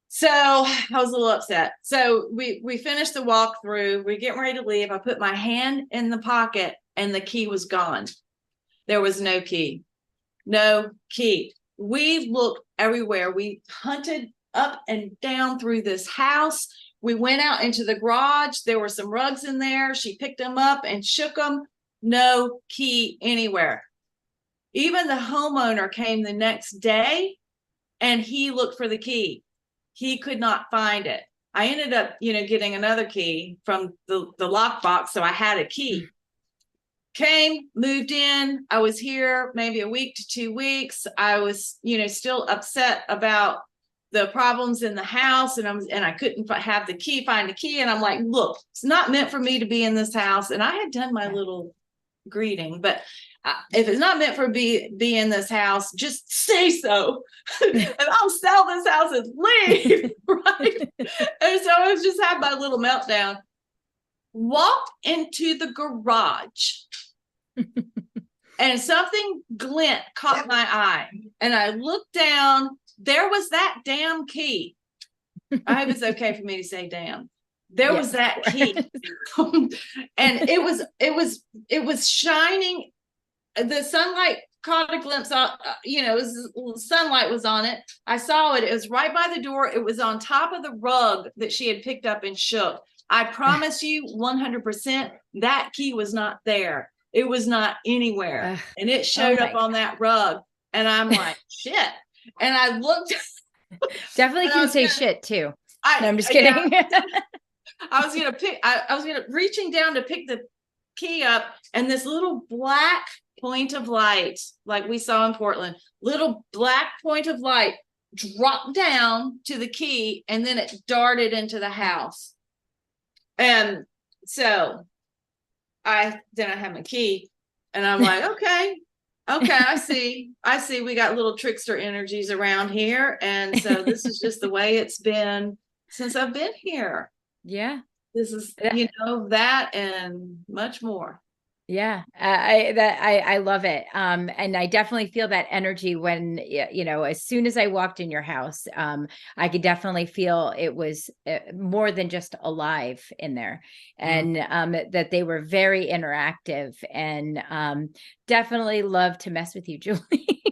So I was a little upset. So we finished the walkthrough. We're getting ready to leave. I put my hand in the pocket, and the key was gone. There was no key. No key. We looked everywhere. We hunted up and down through this house. We went out into the garage. There were some rugs in there. She picked them up and shook them. No key anywhere. Even the homeowner came the next day, and he looked for the key. He could not find it. I ended up, getting another key from the lockbox. So I had a key. Came, moved in. I was here maybe a week to 2 weeks. I was, still upset about the problems in the house, and I couldn't find the key. And I'm like, look, it's not meant for me to be in this house. And I had done my little greeting, but if it's not meant for be in this house, just say so, and I'll sell this house and leave. Right? And so I just had my little meltdown. Walked into the garage, and something glint caught my eye, and I looked down. There was that damn key. I hope it's okay for me to say damn. There was Yes, that of key. course. And it was shining. The sunlight caught a glimpse of, sunlight was on it. I saw it. It was right by the door. It was on top of the rug that she had picked up and shook. I promise you 100% that key was not there. It was not anywhere. Ugh. And it Oh showed my up on that rug. And I'm like, shit. And I looked. Definitely and I can was say gonna, shit too. I, No, I'm just yeah, kidding. I was gonna pick. I was gonna reaching down to pick the key up, and this little black point of light, like we saw in Portland, little black point of light dropped down to the key, and then it darted into the house. And so I have my key, and I'm like, okay, I see. We got little trickster energies around here, and so this is just the way it's been since I've been here. Yeah. This is, that and much more. Yeah, I love it. And I definitely feel that energy when, as soon as I walked in your house, I could definitely feel it was more than just alive in there, and that they were very interactive, and definitely love to mess with you, Julie.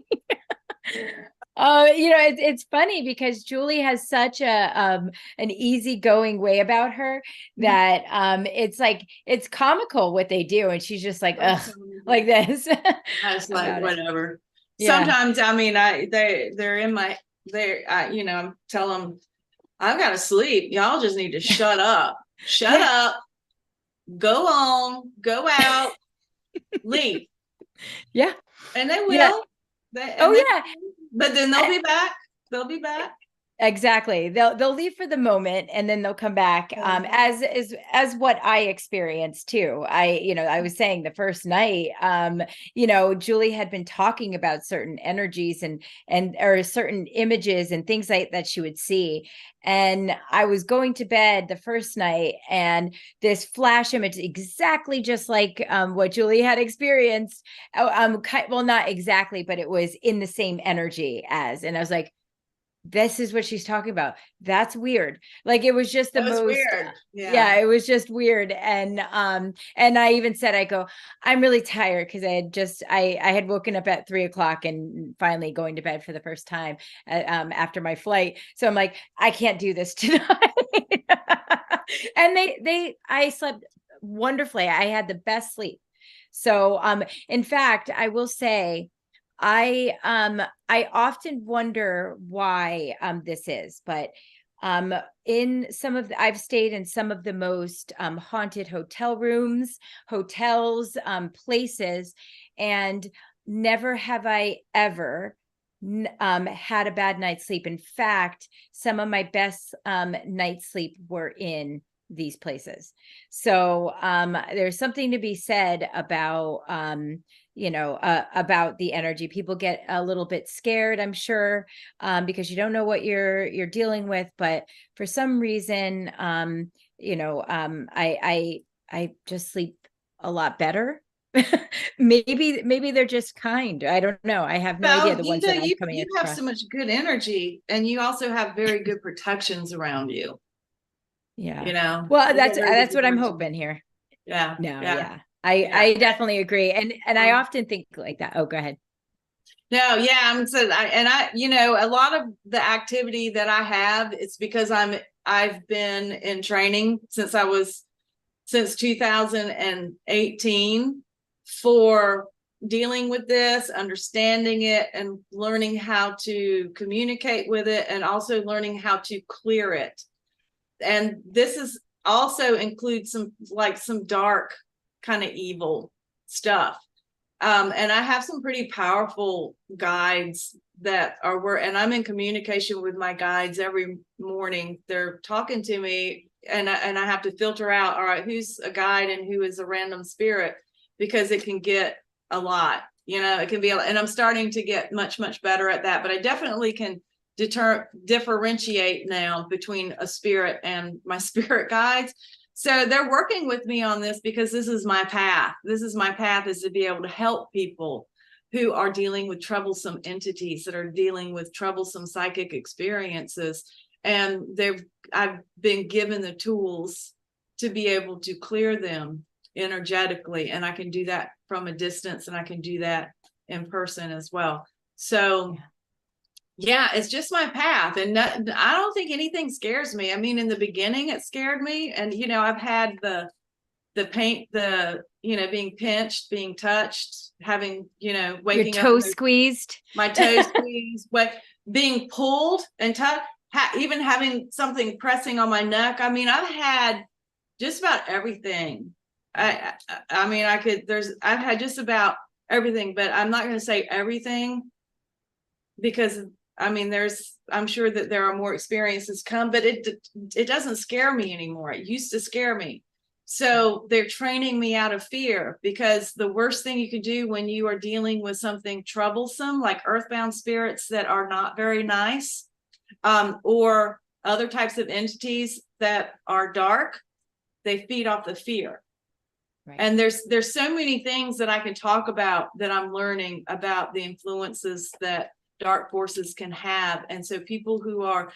It's funny because Julie has such an easygoing way about her that it's comical what they do, and she's just like, ugh, like this. I was like, whatever. Yeah. Sometimes, I mean, they're in my, I'm telling them, I've got to sleep. Y'all just need to shut up. Shut up. Go on. Go out. Leave. Yeah. And they will. Yeah. Yeah. But then they'll be back. They'll be back. Exactly. They'll leave for the moment and then they'll come back. As what I experienced too. I was saying the first night, Julie had been talking about certain energies and or certain images and things like that she would see. And I was going to bed the first night, and this flash image, exactly just like what Julie had experienced. Well, not exactly, but it was in the same energy as, and I was like, this is what she's talking about. That's weird. Like, it was just the most weird. Yeah, it was just weird. And I even said, I'm really tired because I had woken up at 3:00 and finally going to bed for the first time after my flight. So I'm like, I can't do this tonight. And I slept wonderfully. I had the best sleep. So in fact, I will say, I often wonder why this is, but I've stayed in some of the most haunted hotel rooms, hotels, places, and never have I ever had a bad night's sleep. In fact, some of my best night's sleep were in these places. So there's something to be said about about the energy. People get a little bit scared, I'm sure, because you don't know what you're dealing with. But for some reason, I just sleep a lot better. Maybe they're just kind. I don't know. I have no idea. The ones that I'm coming you have across. so much good energy, and you also have very good protections around you. Yeah. Well, that's what I'm hoping here. Yeah. No, yeah. I definitely agree. And I often think like that. Oh, go ahead. No, yeah. A lot of the activity that I have, it's because I've been in training since 2018 for dealing with this, understanding it, and learning how to communicate with it, and also learning how to clear it. And this is also includes some dark kind of evil stuff. And I have some pretty powerful guides that and I'm in communication with my guides every morning. They're talking to me, and I have to filter out, all right, who's a guide and who is a random spirit, because it can get a lot, it can be, and I'm starting to get much, much better at that. But I definitely can differentiate now between a spirit and my spirit guides. So they're working with me on this because this is my path. Is to be able to help people who are dealing with troublesome entities, that are dealing with troublesome psychic experiences, and I've been given the tools to be able to clear them energetically, and I can do that from a distance, and I can do that in person as well. So yeah, it's just my path, and I don't think anything scares me. I mean, in the beginning it scared me, and I've had the paint, being pinched, being touched, having, waking Your up, toe squeezed. my toes squeezed, being pulled and touched, even having something pressing on my neck. I mean, I've had just about everything. I mean, I've had just about everything, but I'm not going to say everything, because I mean, I'm sure that there are more experiences come, but it doesn't scare me anymore. It used to scare me. So they're training me out of fear, because the worst thing you can do when you are dealing with something troublesome, like earthbound spirits that are not very nice, or other types of entities that are dark, they feed off the fear. Right. And there's so many things that I can talk about that I'm learning about the influences that dark forces can have. And so people who are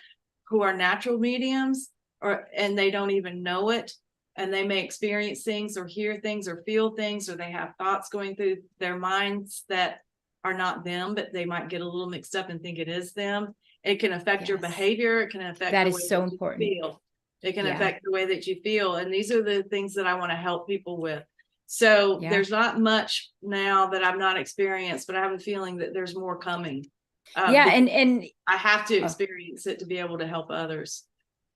natural mediums, and they don't even know it, and they may experience things or hear things or feel things, or they have thoughts going through their minds that are not them, but they might get a little mixed up and think it is them. It can affect your behavior. It can affect that the is way so that important. you feel. It can affect the way that you feel. And these are the things that I want to help people with. So there's not much now that I've not experienced, but I have a feeling that there's more coming. And I have to experience it to be able to help others.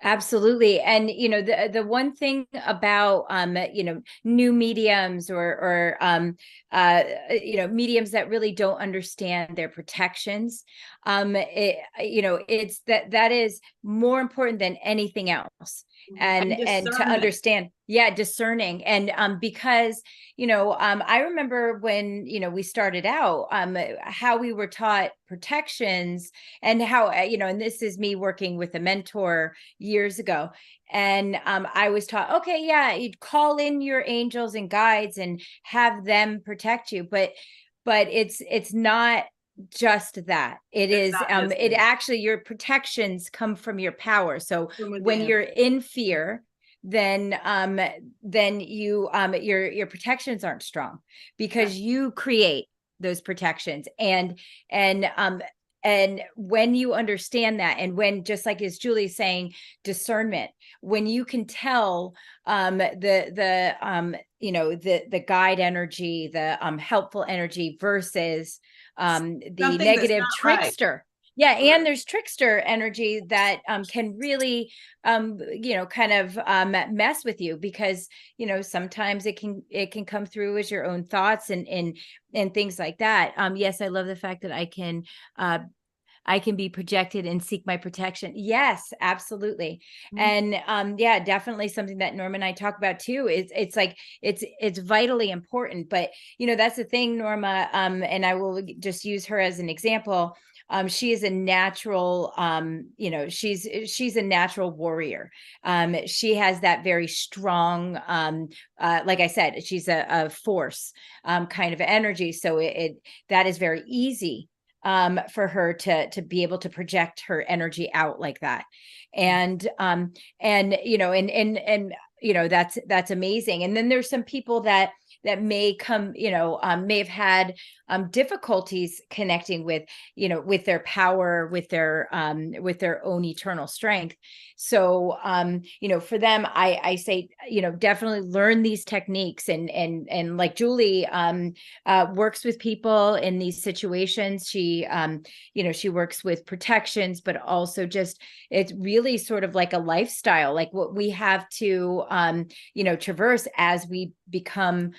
Absolutely. And, the one thing about, new mediums or mediums that really don't understand their protections, it's that is more important than anything else. And to understand, discerning. And because I remember when we started out, how we were taught protections, and how and this is me working with a mentor years ago, and I was taught, okay, you'd call in your angels and guides and have them protect you, but it's not just that. It actually, your protections come from your power. So when you're in fear, then you your protections aren't strong, because you create those protections. And when you understand that, and when, just like as Julie's saying, discernment, when you can tell the guide energy, the helpful energy versus the negative trickster. Right. And there's trickster energy that can really kind of mess with you, because sometimes it can come through as your own thoughts and things like that. Yes, I love the fact that I can be projected and seek my protection. Yes, absolutely. Mm-hmm. And definitely something that Norma and I talk about too. It's vitally important. But that's the thing, Norma. And I will just use her as an example. She is a natural, she's a natural warrior. She has that very strong, like I said, she's a force kind of energy. So that is very easy for her to be able to project her energy out like that. And that's amazing. And then there's some people that may come, may have had difficulties connecting with their power, with their own eternal strength. So, for them, I say, definitely learn these techniques, and like Julie works with people in these situations. She, she works with protections, but also just, it's really sort of like a lifestyle, like what we have to, traverse as we become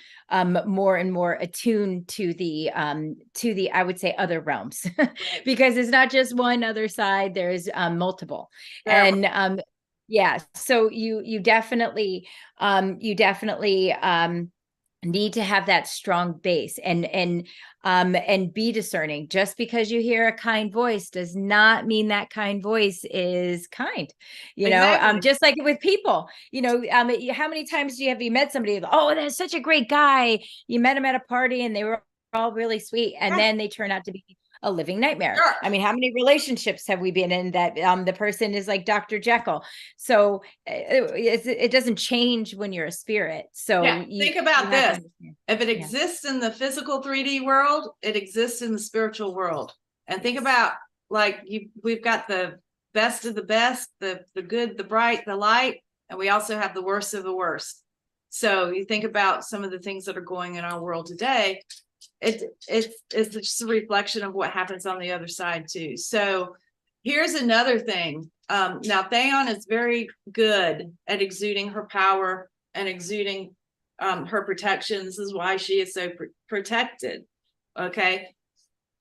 more and more attuned to the I would say other realms, because it's not just one other side, there's multiple. And so you definitely need to have that strong base and be discerning. Just because you hear a kind voice does not mean that kind voice is kind, just like with people, how many times have you met somebody, oh, that's such a great guy, you met him at a party and they were all really sweet, and then they turn out to be a living nightmare. Sure. I mean, how many relationships have we been in that the person is like Dr. Jekyll? So it doesn't change when you're a spirit. So Yeah, think about you have to this. understand. If it Yeah. exists in the physical 3D world, it exists in the spiritual world. And think about, like, we've got the best of the best, the good, the bright, the light, and we also have the worst of the worst. So you think about some of the things that are going in our world today, it's just a reflection of what happens on the other side too. So here's another thing. Now Theon is very good at exuding her power and exuding her protection. This is why she is so protected. Okay.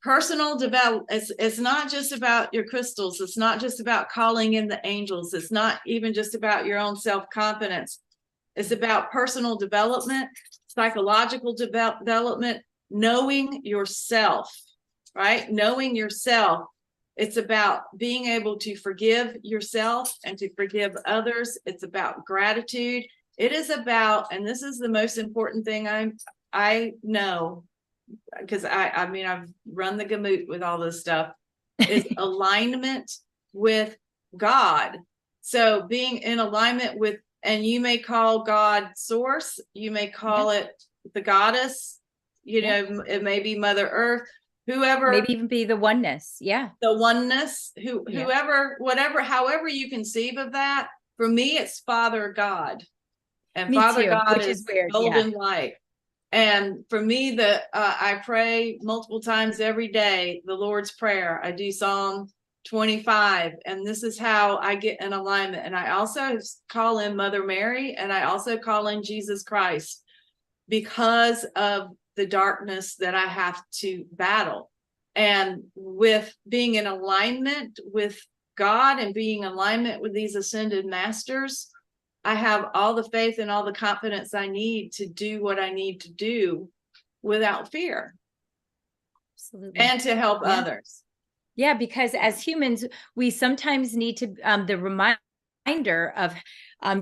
Personal development it's not just about your crystals. It's not just about calling in the angels. It's not even just about your own self-confidence. It's about personal development, psychological development, knowing yourself, right? Knowing yourself. It's about being able to forgive yourself and to forgive others. It's about gratitude. It is about, and this is the most important thing I know, because I mean, I've run the gamut with all this stuff, is alignment with God. So being in alignment with, and you may call God source, you may call it the goddess, you know, it may be Mother Earth, whoever, maybe even be the oneness. Yeah. The oneness, whoever, whatever, however you conceive of that. For me, it's Father God. And Me Father too, God which is weird. golden light. And for me, I pray multiple times every day, the Lord's Prayer. I do Psalm 25, and this is how I get in alignment. And I also call in Mother Mary, and I also call in Jesus Christ, because of the darkness that I have to battle. And with being in alignment with God and being in alignment with these ascended masters, I have all the faith and all the confidence I need to do what I need to do without fear. Absolutely. And to help others. Yeah, because as humans, we sometimes need to the reminder of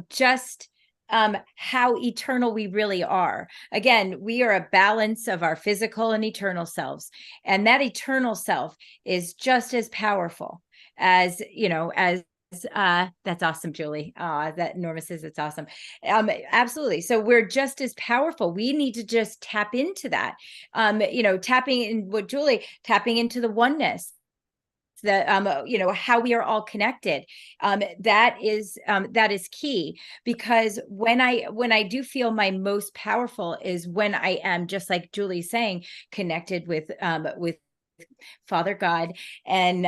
just how eternal we really are. Again, we are a balance of our physical and eternal selves. And that eternal self is just as powerful as, you know, as that's awesome, Julie. That Norma says it's awesome. Absolutely. So we're just as powerful. We need to just tap into that. You know, tapping into the oneness, that you know, how we are all connected. That is key, because when I do feel my most powerful is when I am, just like Julie's saying, connected with Father God and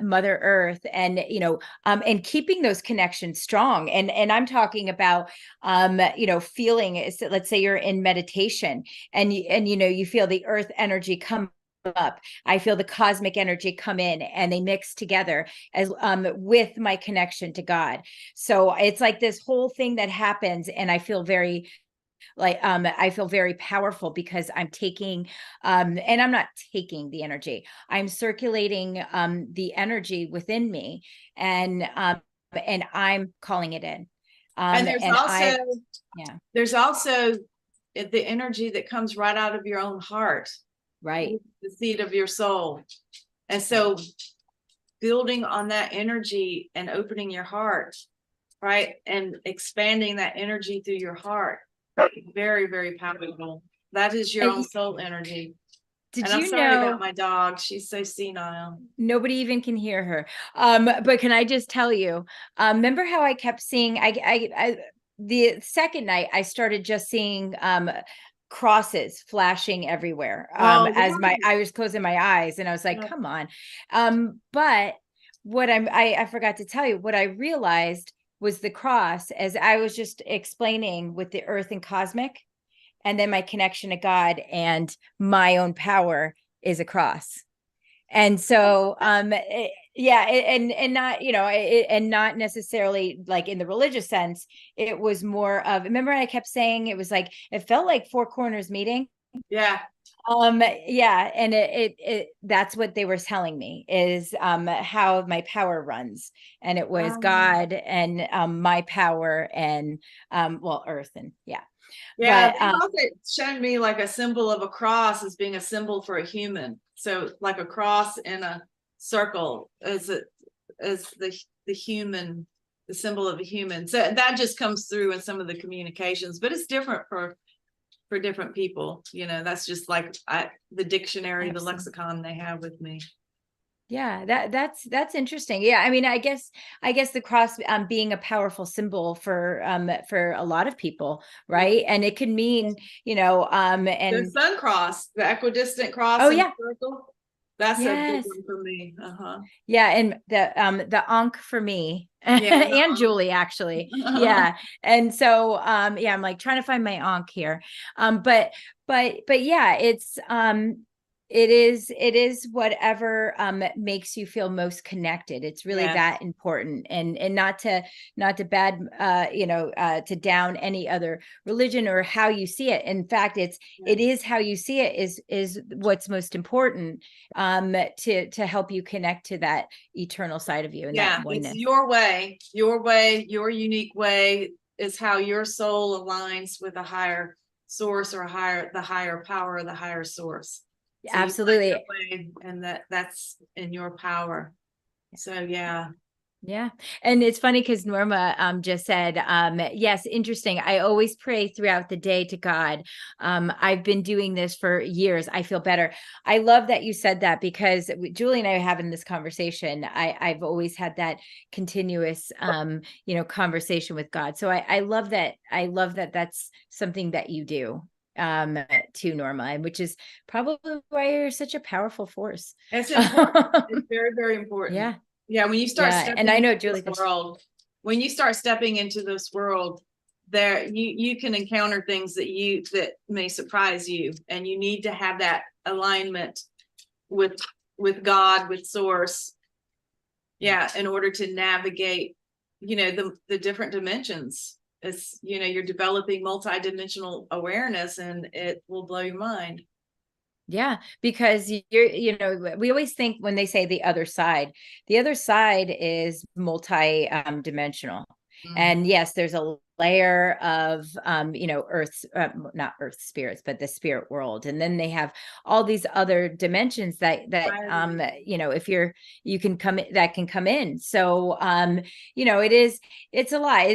Mother Earth, and you know, and keeping those connections strong. And I'm talking about you know, feeling, let's say you're in meditation and you know, you feel the earth energy come up. I feel the cosmic energy come in, and they mix together as with my connection to God. So it's like this whole thing that happens, and I feel very I feel very powerful, because I'm taking and I'm not taking the energy, I'm circulating the energy within me, and I'm calling it in. And there's also the energy that comes right out of your own heart, right? The seed of your soul. And so building on that energy and opening your heart, right, and expanding that energy through your heart, very, very powerful. That is your own soul energy. Did and I'm you sorry know about my dog? She's so senile. Nobody even can hear her. But can I just tell you, remember how I kept seeing, the second night I started just seeing crosses flashing everywhere as I was closing my eyes, and I was like, come on. But what I forgot to tell you, what I realized was the cross, as I was just explaining with the earth and cosmic, and then my connection to God and my own power is a cross. And so and not, you know, and not necessarily like in the religious sense. It was more of, remember I kept saying, it was like, it felt like Four Corners meeting. Yeah. Yeah, and it that's what they were telling me, is how my power runs, and it was God and my power and well, earth, and yeah. Yeah, But they've also shown me like a symbol of a cross as being a symbol for a human. So like a cross in a circle as the human, the symbol of a human. So that just comes through in some of the communications, but it's different for different people. You know, that's just like the dictionary, the Absolutely. lexicon they have with me. Yeah, that's interesting. Yeah, I mean, I guess the cross being a powerful symbol for a lot of people, right? And it can mean, The and sun cross, the equidistant cross oh in the yeah, circle. That's a big yes. one for me. Uh-huh. Yeah, and the Ankh for me Yeah. and Julie actually. Yeah. And so yeah, I'm like trying to find my Ankh here. But yeah, it is whatever makes you feel most connected. It's really Yes. that important, and not to bad to down any other religion or how you see it. In fact, it is how you see it is what's most important to help you connect to that eternal side of you and that Yeah, it's oneness. your unique way is how your soul aligns with a higher source or the higher power of the higher source. So you find your Absolutely. way, and that's in your power. So yeah. Yeah. And it's funny because Norma just said, yes, interesting. I always pray throughout the day to God. I've been doing this for years. I feel better. I love that you said that because Julie and I are having this conversation. I've always had that continuous conversation with God. So I love that. I love that that's something that you do to Norma, and which is probably why you're such a powerful force. It's important. It's very, very important. Yeah. Yeah, when you start Yeah. And stepping I know into Julie this world, when you start stepping into this world, there you can encounter things that may surprise you, and you need to have that alignment with God, with source. Yeah, in order to navigate, the different dimensions. It's, you're developing multidimensional awareness, and it will blow your mind. Yeah, because we always think when they say the other side is multi dimensional. Mhm. And yes, there's a layer of earth's not earth spirits, but the spirit world. And then they have all these other dimensions that Right. if you can come that can come in. So it's a lot.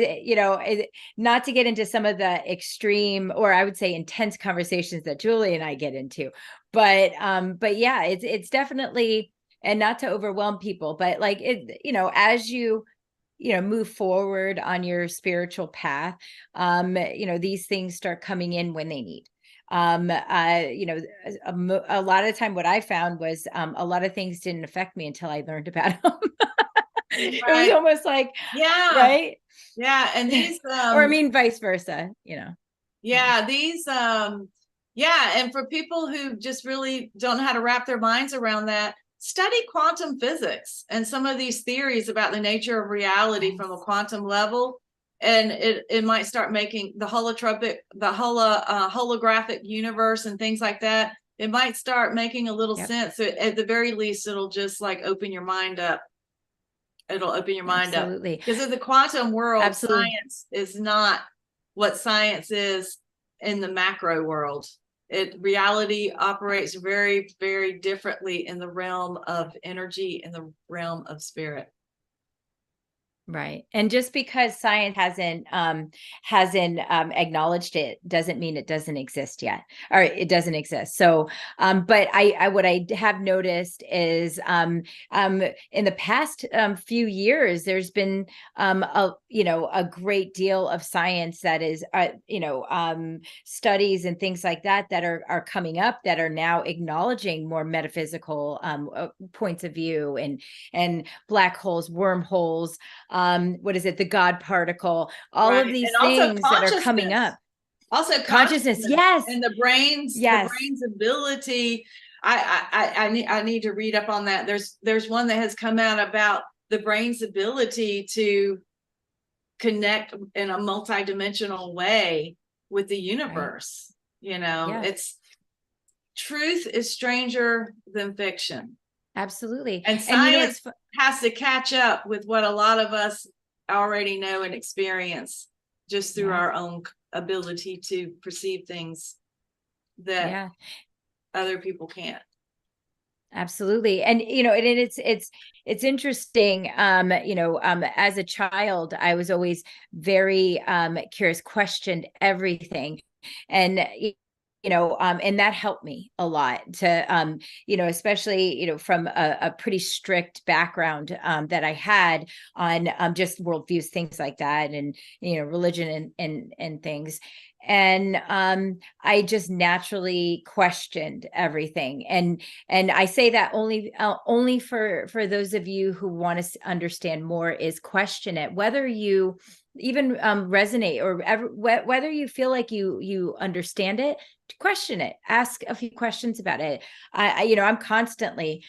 Not to get into some of the extreme, or I would say intense conversations that Julie and I get into, but yeah, it's definitely, and not to overwhelm people, but like it, as you move forward on your spiritual path, these things start coming in when they need. A lot of time what I found was a lot of things didn't affect me until I learned about them. It was Right. almost like, Yeah. right? Yeah. And these Or I mean vice versa. yeah, yeah, and for people who just really don't know how to wrap their minds around that, study quantum physics and some of these theories about the nature of reality from a quantum level, and it might start making the holographic universe and things like that. It might start making a little Yep. sense. So at the very least, it'll just like open your mind up. It'll open your mind up. Absolutely. Because in the quantum world, Absolutely. science is not what science is in the macro world. Reality operates very, very differently in the realm of energy, in the realm of spirit. Right. And just because science hasn't acknowledged it doesn't mean it doesn't exist yet, or it doesn't exist. So but I what I have noticed is in the past few years there's been a great deal of science that is studies and things like that are coming up that are now acknowledging more metaphysical points of view, and black holes, wormholes, what is it, the God particle, all Right. of these And also things that are coming up. Also Consciousness, yes, and the yes, brain's ability. I need to read up on that. There's one that has come out about the brain's ability to connect in a multidimensional way with the universe. yeah, It's truth is stranger than fiction. absolutely. And And science has to catch up with what a lot of us already know and experience just through yeah, our own ability to perceive things that Yeah. other people can't. Absolutely. And it's interesting. As a child, I was always very curious, questioned everything. And and that helped me a lot to especially from a pretty strict background that I had on just worldviews, things like that, and religion and things. And I just naturally questioned everything. And I say that only for those of you who want to understand more, is question it, whether you even resonate, or whether you feel like you understand it. Question it, ask a few questions about it. I'm constantly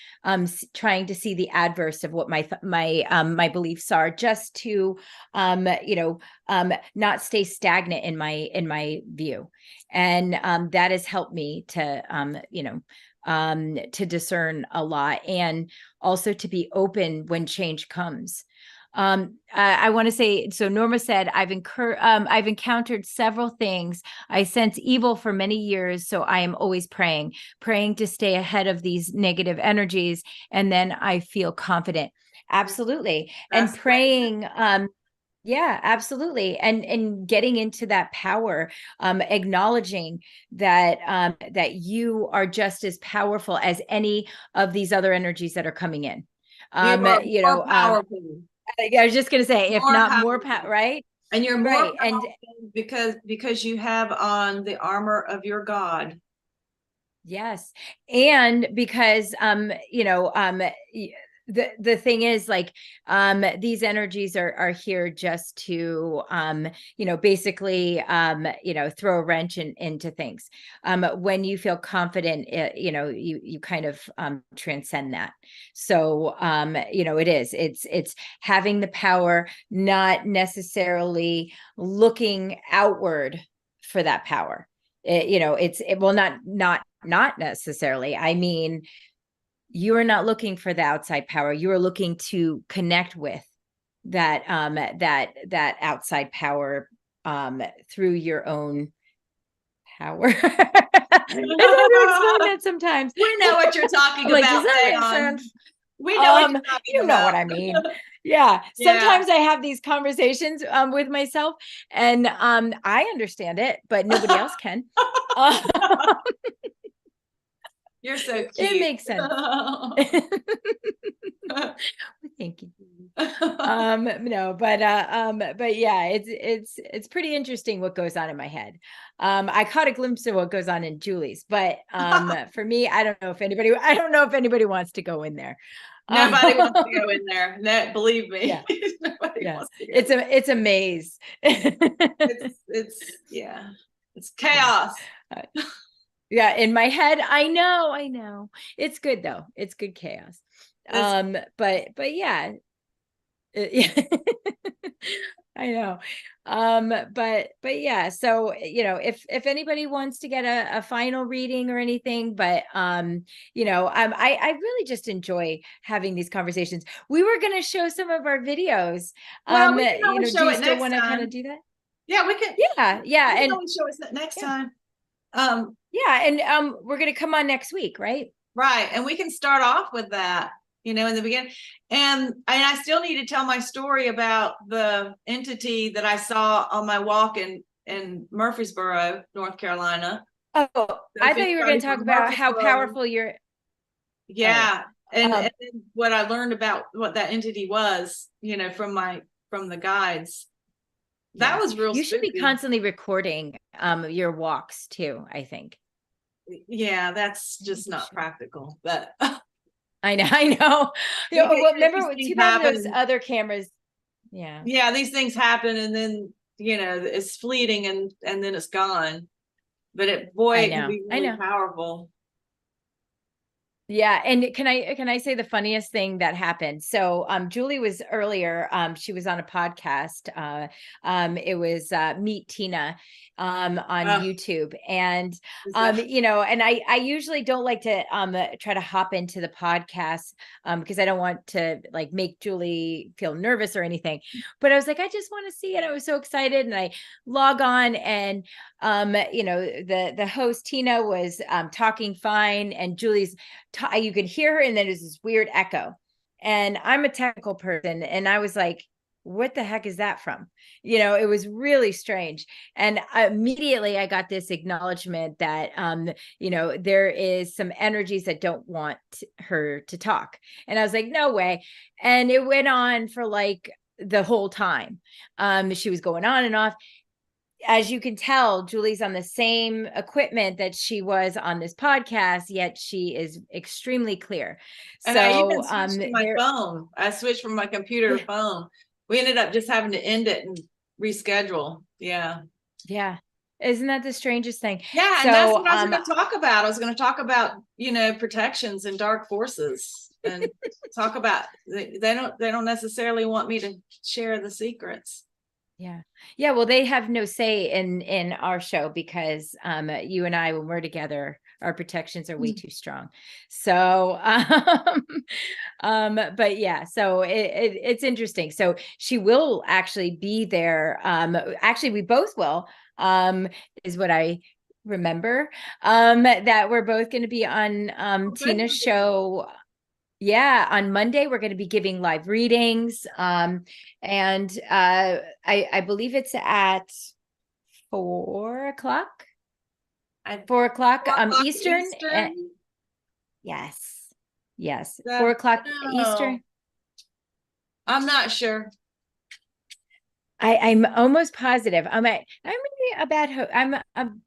trying to see the adverse of what my beliefs are, just to not stay stagnant in my view. And that has helped me to discern a lot, and also to be open when change comes. I want to say, so Norma said, I've encountered several things. I sense evil for many years, so I am always praying to stay ahead of these negative energies, and then I feel confident. Absolutely. That's and praying, yeah, absolutely. And getting into that power, acknowledging that you are just as powerful as any of these other energies that are coming in. more powerful. I was just going to say, if More not more powerful. right? And you're more Right. powerful because you have on the armor of your God. Yes. And because the thing is, like, these energies are here just to basically throw a wrench into things. When you feel confident, you kind of transcend that. So it's having the power, not necessarily looking outward for that power. Not necessarily. I mean, you are not looking for the outside power. You are looking to connect with that outside power through your own power. It's hard to explain that sometimes. We know what you're talking Like, about. does that make sense? We know what you're talking you know about. what I mean. Yeah. Sometimes I have these conversations with myself, and I understand it, but nobody else can. You're so cute. It makes sense. Thank you. No, but yeah, it's pretty interesting what goes on in my head. I caught a glimpse of what goes on in Julie's, but for me, I don't know if anybody wants to go in there. Nobody wants to go in there. No, believe me. Yeah. Nobody Yeah. wants to go It's a maze. It's chaos. Yeah, in my head, I know. It's good though. It's good chaos. But yeah. I know. But yeah, so if anybody wants to get a final reading or anything, but I really just enjoy having these conversations. We were going to show some of our videos. Well, we can do you still want to kind of do that? Yeah, we can. Yeah. And show us that next time. Yeah, and we're going to come on next week, right? Right. And we can start off with that, in the beginning. And I still need to tell my story about the entity that I saw on my walk in Murfreesboro, North Carolina. Oh, I thought you were going to talk about how powerful you're. Yeah. And then what I learned about what that entity was, from the guides. That was real. You should be constantly recording your walks too, I think. Yeah, that's just not practical, but I know. Well, remember, too bad those other cameras. Yeah. Yeah, these things happen, and then it's fleeting, and then it's gone. But it can be really powerful. Yeah, and can I say the funniest thing that happened? So Julie was earlier, she was on a podcast. It was Meet Tina on Oh, YouTube. And is that and I usually don't like to try to hop into the podcast because I don't want to like make Julie feel nervous or anything. But I was like, I just want to see it. I was so excited, and I log on, and the host Tina was talking fine, and Julie's you could hear her, and then there's this weird echo. And I'm a technical person, and I was like, what the heck is that from? It was really strange. And immediately I got this acknowledgement that there is some energies that don't want her to talk. And I was like, no way. And it went on for like the whole time. She was going on and off. As you can tell, Julie's on the same equipment that she was on this podcast, yet she is extremely clear. And I even So switched to my there, phone. I switched from my computer to phone. We ended up just having to end it and reschedule. Yeah. yeah. Isn't that the strangest thing? Yeah, and that's So what I was going to talk about. I was going to talk about, protections and dark forces, and talk about they don't necessarily want me to share the secrets. yeah. Yeah, well, they have no say in our show because you and I, when we're together, our protections are way too strong. So but yeah, so it's interesting. So she will actually be there. Actually, we both will, is what I remember. That we're both going to be on Tina's show. Yeah, on Monday we're going to be giving live readings, and I believe it's at 4 o'clock. I 4 o'clock 4 o'clock Eastern. Eastern. Yes, yes, That, 4 o'clock no, Eastern. I'm not sure. I'm almost positive. I'm a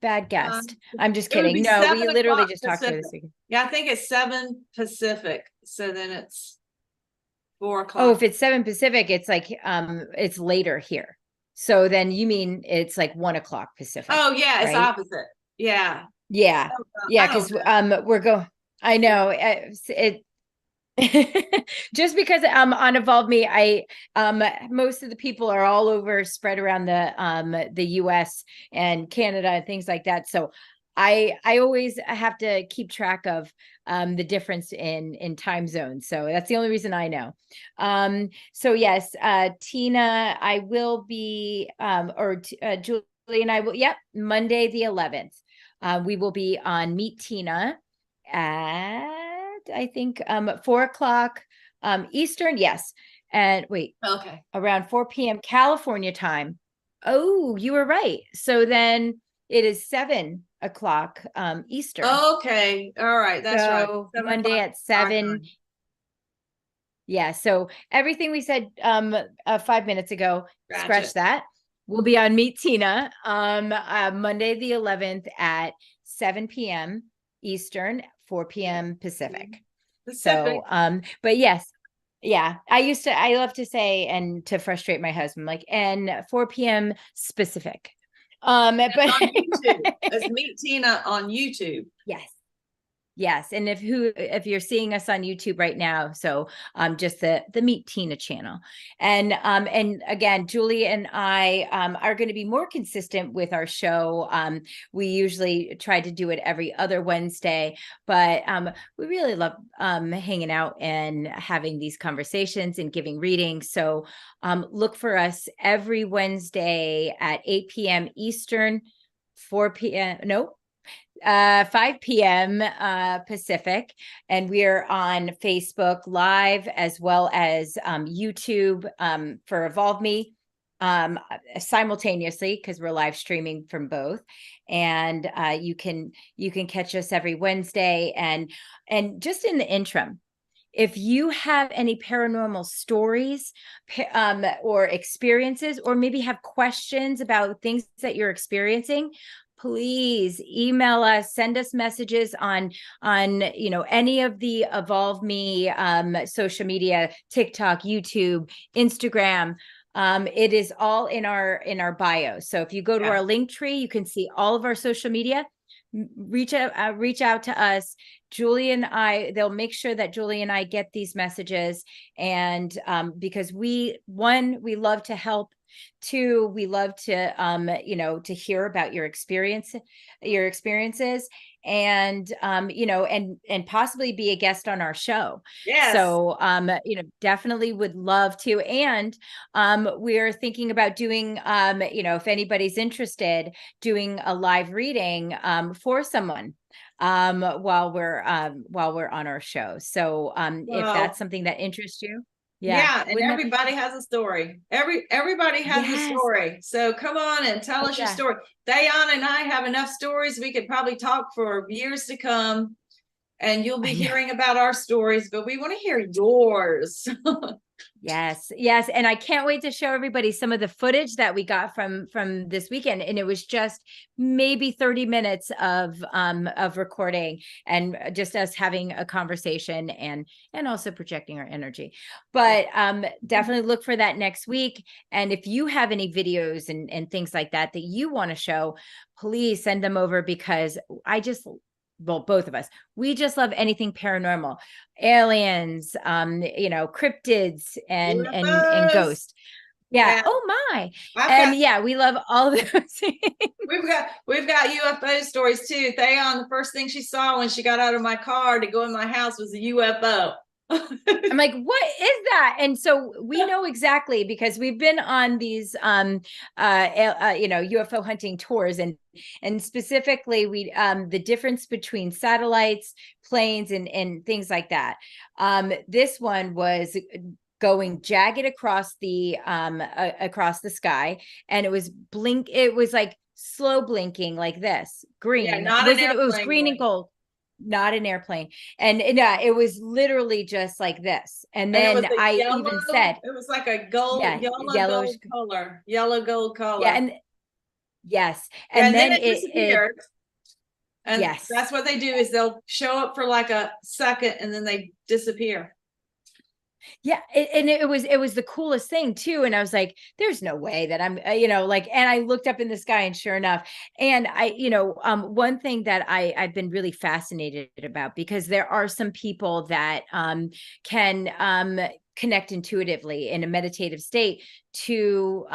bad guest. I'm just It would kidding. be No, we 7 o'clock literally just talked to her Pacific. this weekend. Yeah, I think it's 7 Pacific. So then it's 4 Oh, o'clock. if it's 7 Pacific, it's like it's later here. So then you mean it's like 1 o'clock Pacific, Oh yeah, it's right? opposite. Yeah. Yeah. Yeah, I don't because know. we're going. I know it just because on Evolve Me, I most of the people are all over, spread around the US and Canada and things like that. So I always have to keep track of the difference in time zones. So that's the only reason I know. So yes, Tina, I will be Julie and I will, yep, Monday the 11th. We will be on Meet Tina at, I think, 4 o'clock Eastern. Yes. And wait, Okay. around 4 p.m. California time. Oh, you were right. So then it is 7 o'clock Eastern. Okay. All right. That's right. So 7 o'clock Monday at our 7. time. Yeah. So everything we said 5 minutes ago, Gotcha. scratch that. We'll be on Meet Tina Monday the 11th at 7 p.m. Eastern, 4 p.m. Pacific. Pacific. So but yes, yeah, I love to say, and to frustrate my husband, like, and 4 p.m. specific. But On YouTube. Let's Meet Tina on YouTube. yes. Yes, and if you're seeing us on YouTube right now, so just the Meet Tina channel, and again, Julie and I are going to be more consistent with our show. We usually try to do it every other Wednesday, but we really love hanging out and having these conversations and giving readings. So look for us every Wednesday at 8 p.m. Eastern, 4 p.m. No. 5 p.m. Pacific, and we're on Facebook Live as well as YouTube for Evolve Me simultaneously, because we're live streaming from both. And you can catch us every Wednesday. And just in the interim, if you have any paranormal stories or experiences, or maybe have questions about things that you're experiencing, please email us, send us messages on any of the Evolve Me social media, TikTok, YouTube, Instagram. It is all in our bio. So if you go to our link tree, you can see all of our social media. reach out to us. Julie and I, they'll make sure that Julie and I get these messages. And because we love to help. Two, we love to to hear about your experiences, and and possibly be a guest on our show. Yes. So definitely would love to. And we're thinking about doing if anybody's interested, doing a live reading for someone while we're on our show. So if that's something that interests you. Yeah, and everybody has a story. Everybody has a story. So come on and tell us your story. Diana and I have enough stories. We could probably talk for years to come, and you'll be hearing about our stories, but we want to hear yours. Yes. And I can't wait to show everybody some of the footage that we got from this weekend. And it was just maybe 30 minutes of recording, and just us having a conversation and also projecting our energy. But definitely look for that next week. And if you have any videos and things like that you want to show, please send them over, because both of us, we just love anything paranormal, aliens, cryptids and ghosts. Yeah. Oh my. We love all of those. We've got UFO stories too. Thayon, the first thing she saw when she got out of my car to go in my house was a UFO. I'm like, what is that? And so we know exactly, because we've been on these UFO hunting tours, and specifically we the difference between satellites, planes, and things like that. This one was going jagged across the sky, and it was like slow blinking like this, green. Yeah, it was green and gold. Not an airplane. And it was literally just like this. And then I even said it was like a gold, yellow gold color. Yeah. And yes. And then it disappeared. And yes, that's what they do, is they'll show up for like a second and then they disappear. Yeah. And it was the coolest thing too. And I was like, there's no way that I'm, and I looked up in the sky, and sure enough. And one thing that I've been really fascinated about, because there are some people that can connect intuitively in a meditative state to,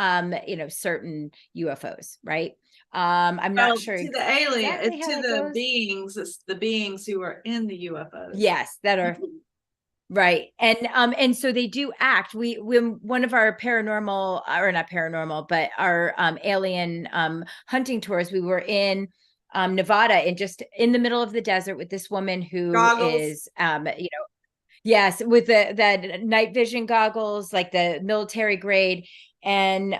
certain UFOs, right? I'm not sure to the alien, exactly to the beings. It's the beings who are in the UFOs. Yes, that are. Right. And so they do act. When one of our paranormal, or not paranormal, but our alien hunting tours, we were in Nevada, and just in the middle of the desert with this woman who is yes, with the night vision goggles, like the military grade. And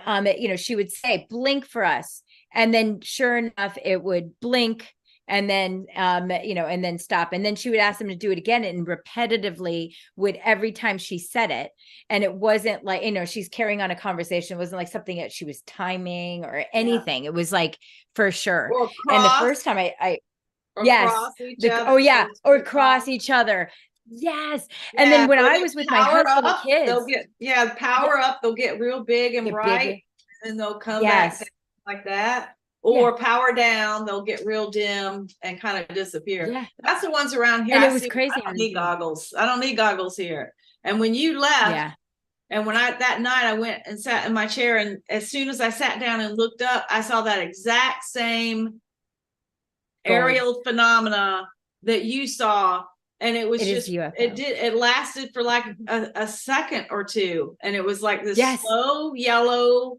she would say, blink for us. And then sure enough, it would blink. And then, and then stop. And then she would ask them to do it again, and repetitively would, every time she said it. And it wasn't like, she's carrying on a conversation. It wasn't like something that she was timing or anything. Yeah. It was like, for sure. And the first time or cross each other. Yes. Yeah, and then when I was with my husband and kids, they'll get, power up. They'll get real big and bright, and they'll come back like that. Or power down, they'll get real dim and kind of disappear. Yeah. That's the ones around here. And it was crazy. I don't need goggles. I don't need goggles here. And when you left, and when that night I went and sat in my chair, and as soon as I sat down and looked up, I saw that exact same aerial phenomena that you saw. And it was it lasted for like a second or two. And it was like this slow yellow,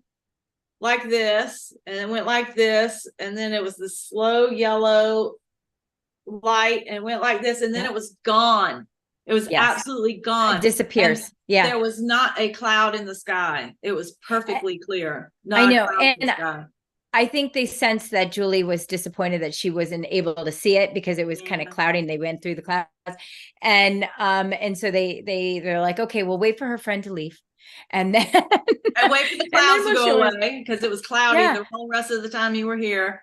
like this, and it went like this, and then it was the slow yellow light, and it went like this, and then it was gone. It was absolutely gone. It disappears. And there was not a cloud in the sky. It was perfectly clear. I know. And I think they sensed that Julie was disappointed that she wasn't able to see it, because it was kind of cloudy and they went through the clouds. And so they're like, okay, we'll wait for her friend to leave. And then I wait for the clouds to go away, because it was cloudy the whole rest of the time you were here.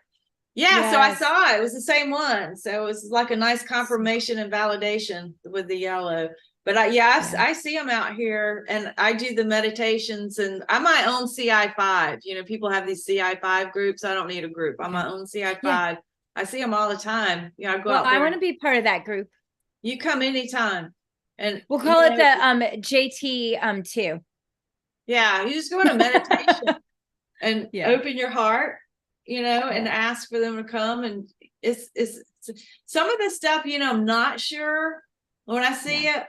Yeah, so I saw it. It was the same one. So it was like a nice confirmation and validation with the yellow. But I see them out here, and I do the meditations, and I'm my own CI5. People have these CI5 groups. I don't need a group. I'm my own CI5. I see them all the time. You know, I go Well, out I there. want to be part of that group. You come anytime. And We'll you call it know, the JT too. yeah, you just go in a meditation and Yeah. open your heart, you know, and Yeah. ask for them to come. And it's some of this stuff, you know, I'm not sure when I see it.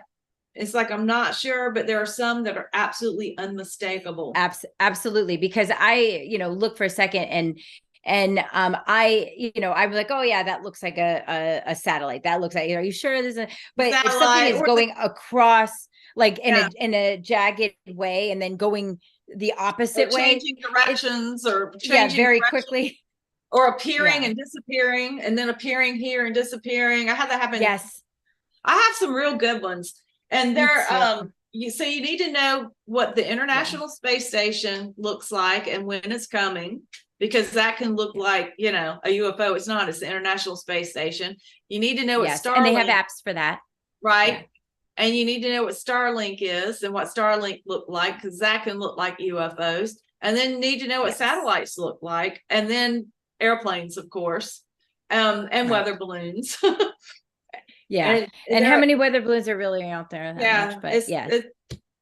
It's like I'm not sure, but there are some that are absolutely unmistakable. Absolutely, because I, look for a second I'm like, oh yeah, that looks like a satellite. That looks like, are you sure this is but if something Satellite is or going across like Yeah. in a jagged way and then going the or opposite way, changing directions or yeah, changing very directions, quickly. or appearing Yeah. and disappearing and then appearing here and disappearing. I had that happen. Yes. I have some real good ones. And Me they're too. so you need to know what the Yeah. International Space Station looks like and when it's coming, because that can look like, you know, a UFO. It's not, it's the International Space Station. You need to know what Yes. And they have Starlink, apps for that. right? Yeah. And you need to know what Starlink is and what Starlink look like, because that can look like UFOs. And then need to know what Yes. satellites look like, and then airplanes, of course, and Right. weather balloons. Yeah. And how many weather balloons are really out there that Yeah, much? But yeah.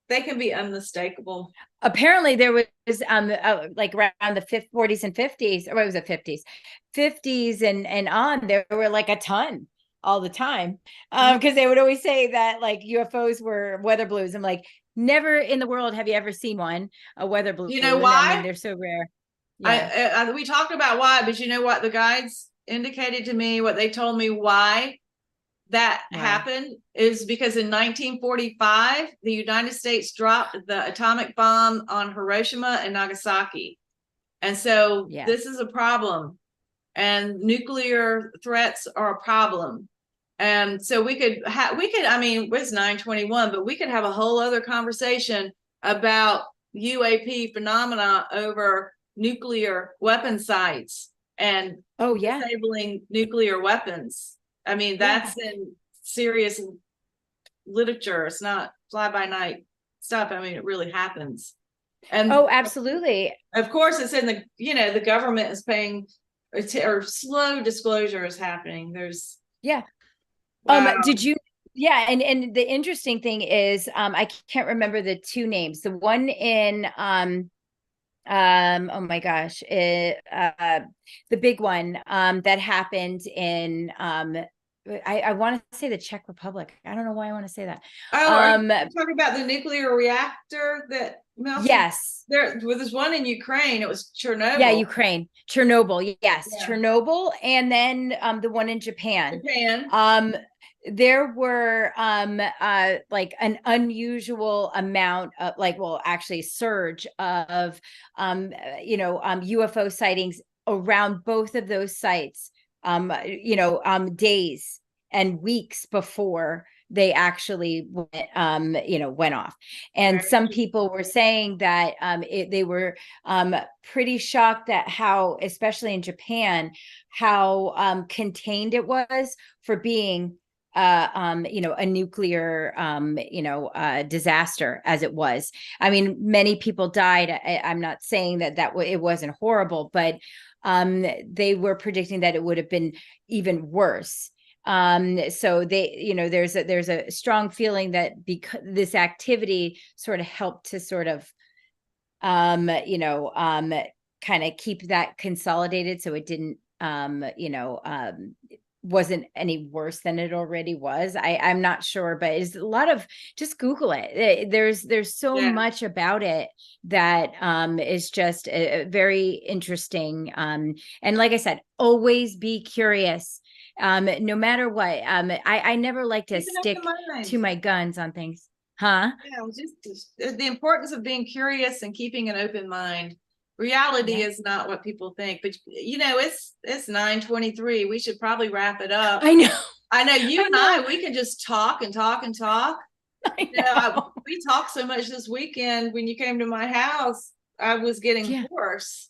They can be unmistakable. Apparently there was like around the 40s and 50s, or what was it, 50s and on, there were like a ton all the time. Because they would always say that like UFOs were weather balloons. I'm like, never in the world have you ever seen one, a weather balloon. You know I why? mean, they're so rare. Yeah. We talked about why, but you know what the guides indicated to me, what they told me why that happened is because in 1945, the United States dropped the atomic bomb on Hiroshima and Nagasaki. And so this is a problem, and nuclear threats are a problem. And so I mean, it's 9:21, but we could have a whole other conversation about UAP phenomena over nuclear weapon sites and disabling nuclear weapons. I mean, that's in serious literature. It's not fly by night stuff. I mean, it really happens. And absolutely. Of course, it's in the government is paying, or slow disclosure is happening. There's did you and the interesting thing is I can't remember the two names. The one in oh my gosh, the big one that happened in I want to say the Czech Republic. I don't know why I want to say that. Are you talking about the nuclear reactor that melted? Yes. There was one in Ukraine. It was Chernobyl. Yeah, Ukraine. Chernobyl. Yes, Chernobyl. And then the one in Japan. There were like an unusual amount of actually surge of UFO sightings around both of those sites days and weeks before they actually went off. And some people were saying that they were pretty shocked at how, especially in Japan, how contained it was for being a nuclear disaster as it was. I mean, many people died. I'm not saying that it wasn't horrible, but they were predicting that it would have been even worse. So there's a strong feeling that because this activity sort of helped to sort of kind of keep that consolidated, so it didn't wasn't any worse than it already was. I'm not sure, but it's a lot of, just Google it. There's so much about it that is just very interesting. And like I said, always be curious. No matter what. I never like to stick to my guns on things. Yeah, just the importance of being curious and keeping an open mind. Reality is not what people think, but it's 9:23. We should probably wrap it up. I know you and I, we can just talk and talk and talk. We talked so much this weekend. When you came to my house, I was getting hoarse.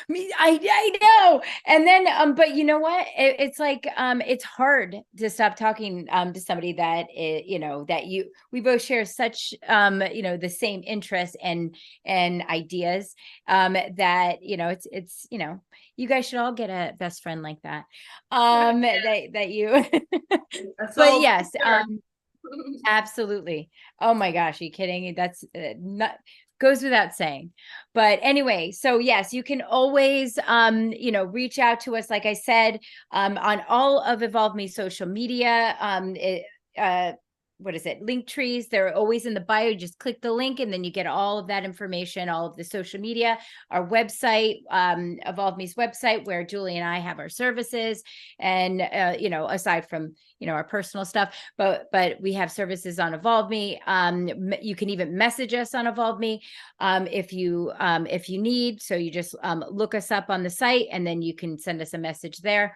I know. And then, but you know what? It's like, it's hard to stop talking, to somebody that, you know, that we both share such, you know, the same interests and ideas, that, you know, it's, you know, you guys should all get a best friend like that. That you, A but soul yes, sister. absolutely. Oh my gosh, are you kidding? That's not goes without saying. But anyway, so yes, you can always you know, reach out to us, like I said, on all of Evolve Me social media. What is it? Link trees. They're always in the bio. You just click the link and then you get all of that information, all of the social media, our website, Evolve Me's website, where Julie and I have our services. And you know, aside from, you know, our personal stuff, but we have services on Evolve Me. You can even message us on Evolve Me, if you need. So you just look us up on the site and then you can send us a message there.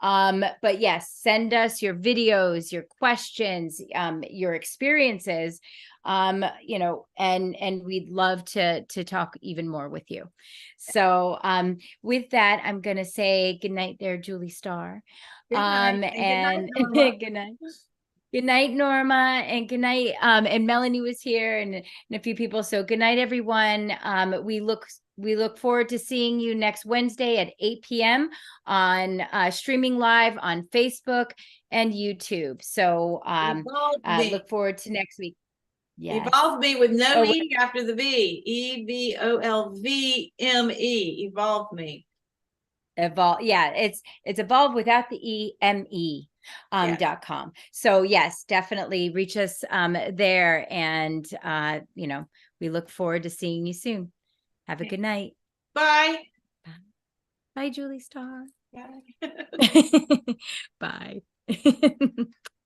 But yes, send us your videos, your questions, your experiences, you know, and we'd love to talk even more with you. So with that, I'm gonna say good night there, Julie Starr. Good night. And good night, And Norma. good night. Good night, Norma, and good night. And Melanie was here, and a few people. So good night, everyone. We look forward to seeing you next Wednesday at 8 p.m. on streaming live on Facebook and YouTube. So Evolve me. look forward to next week. Yes. Evolve me with no Oh, E after the V. EVOLVME. Evolve me. Evolve. Yeah, it's Evolve without the EME. Yes. .com. So yes, definitely reach us there, and you know, we look forward to seeing you soon. Have a good night. Bye. Bye, Julie Starr. Bye. Bye.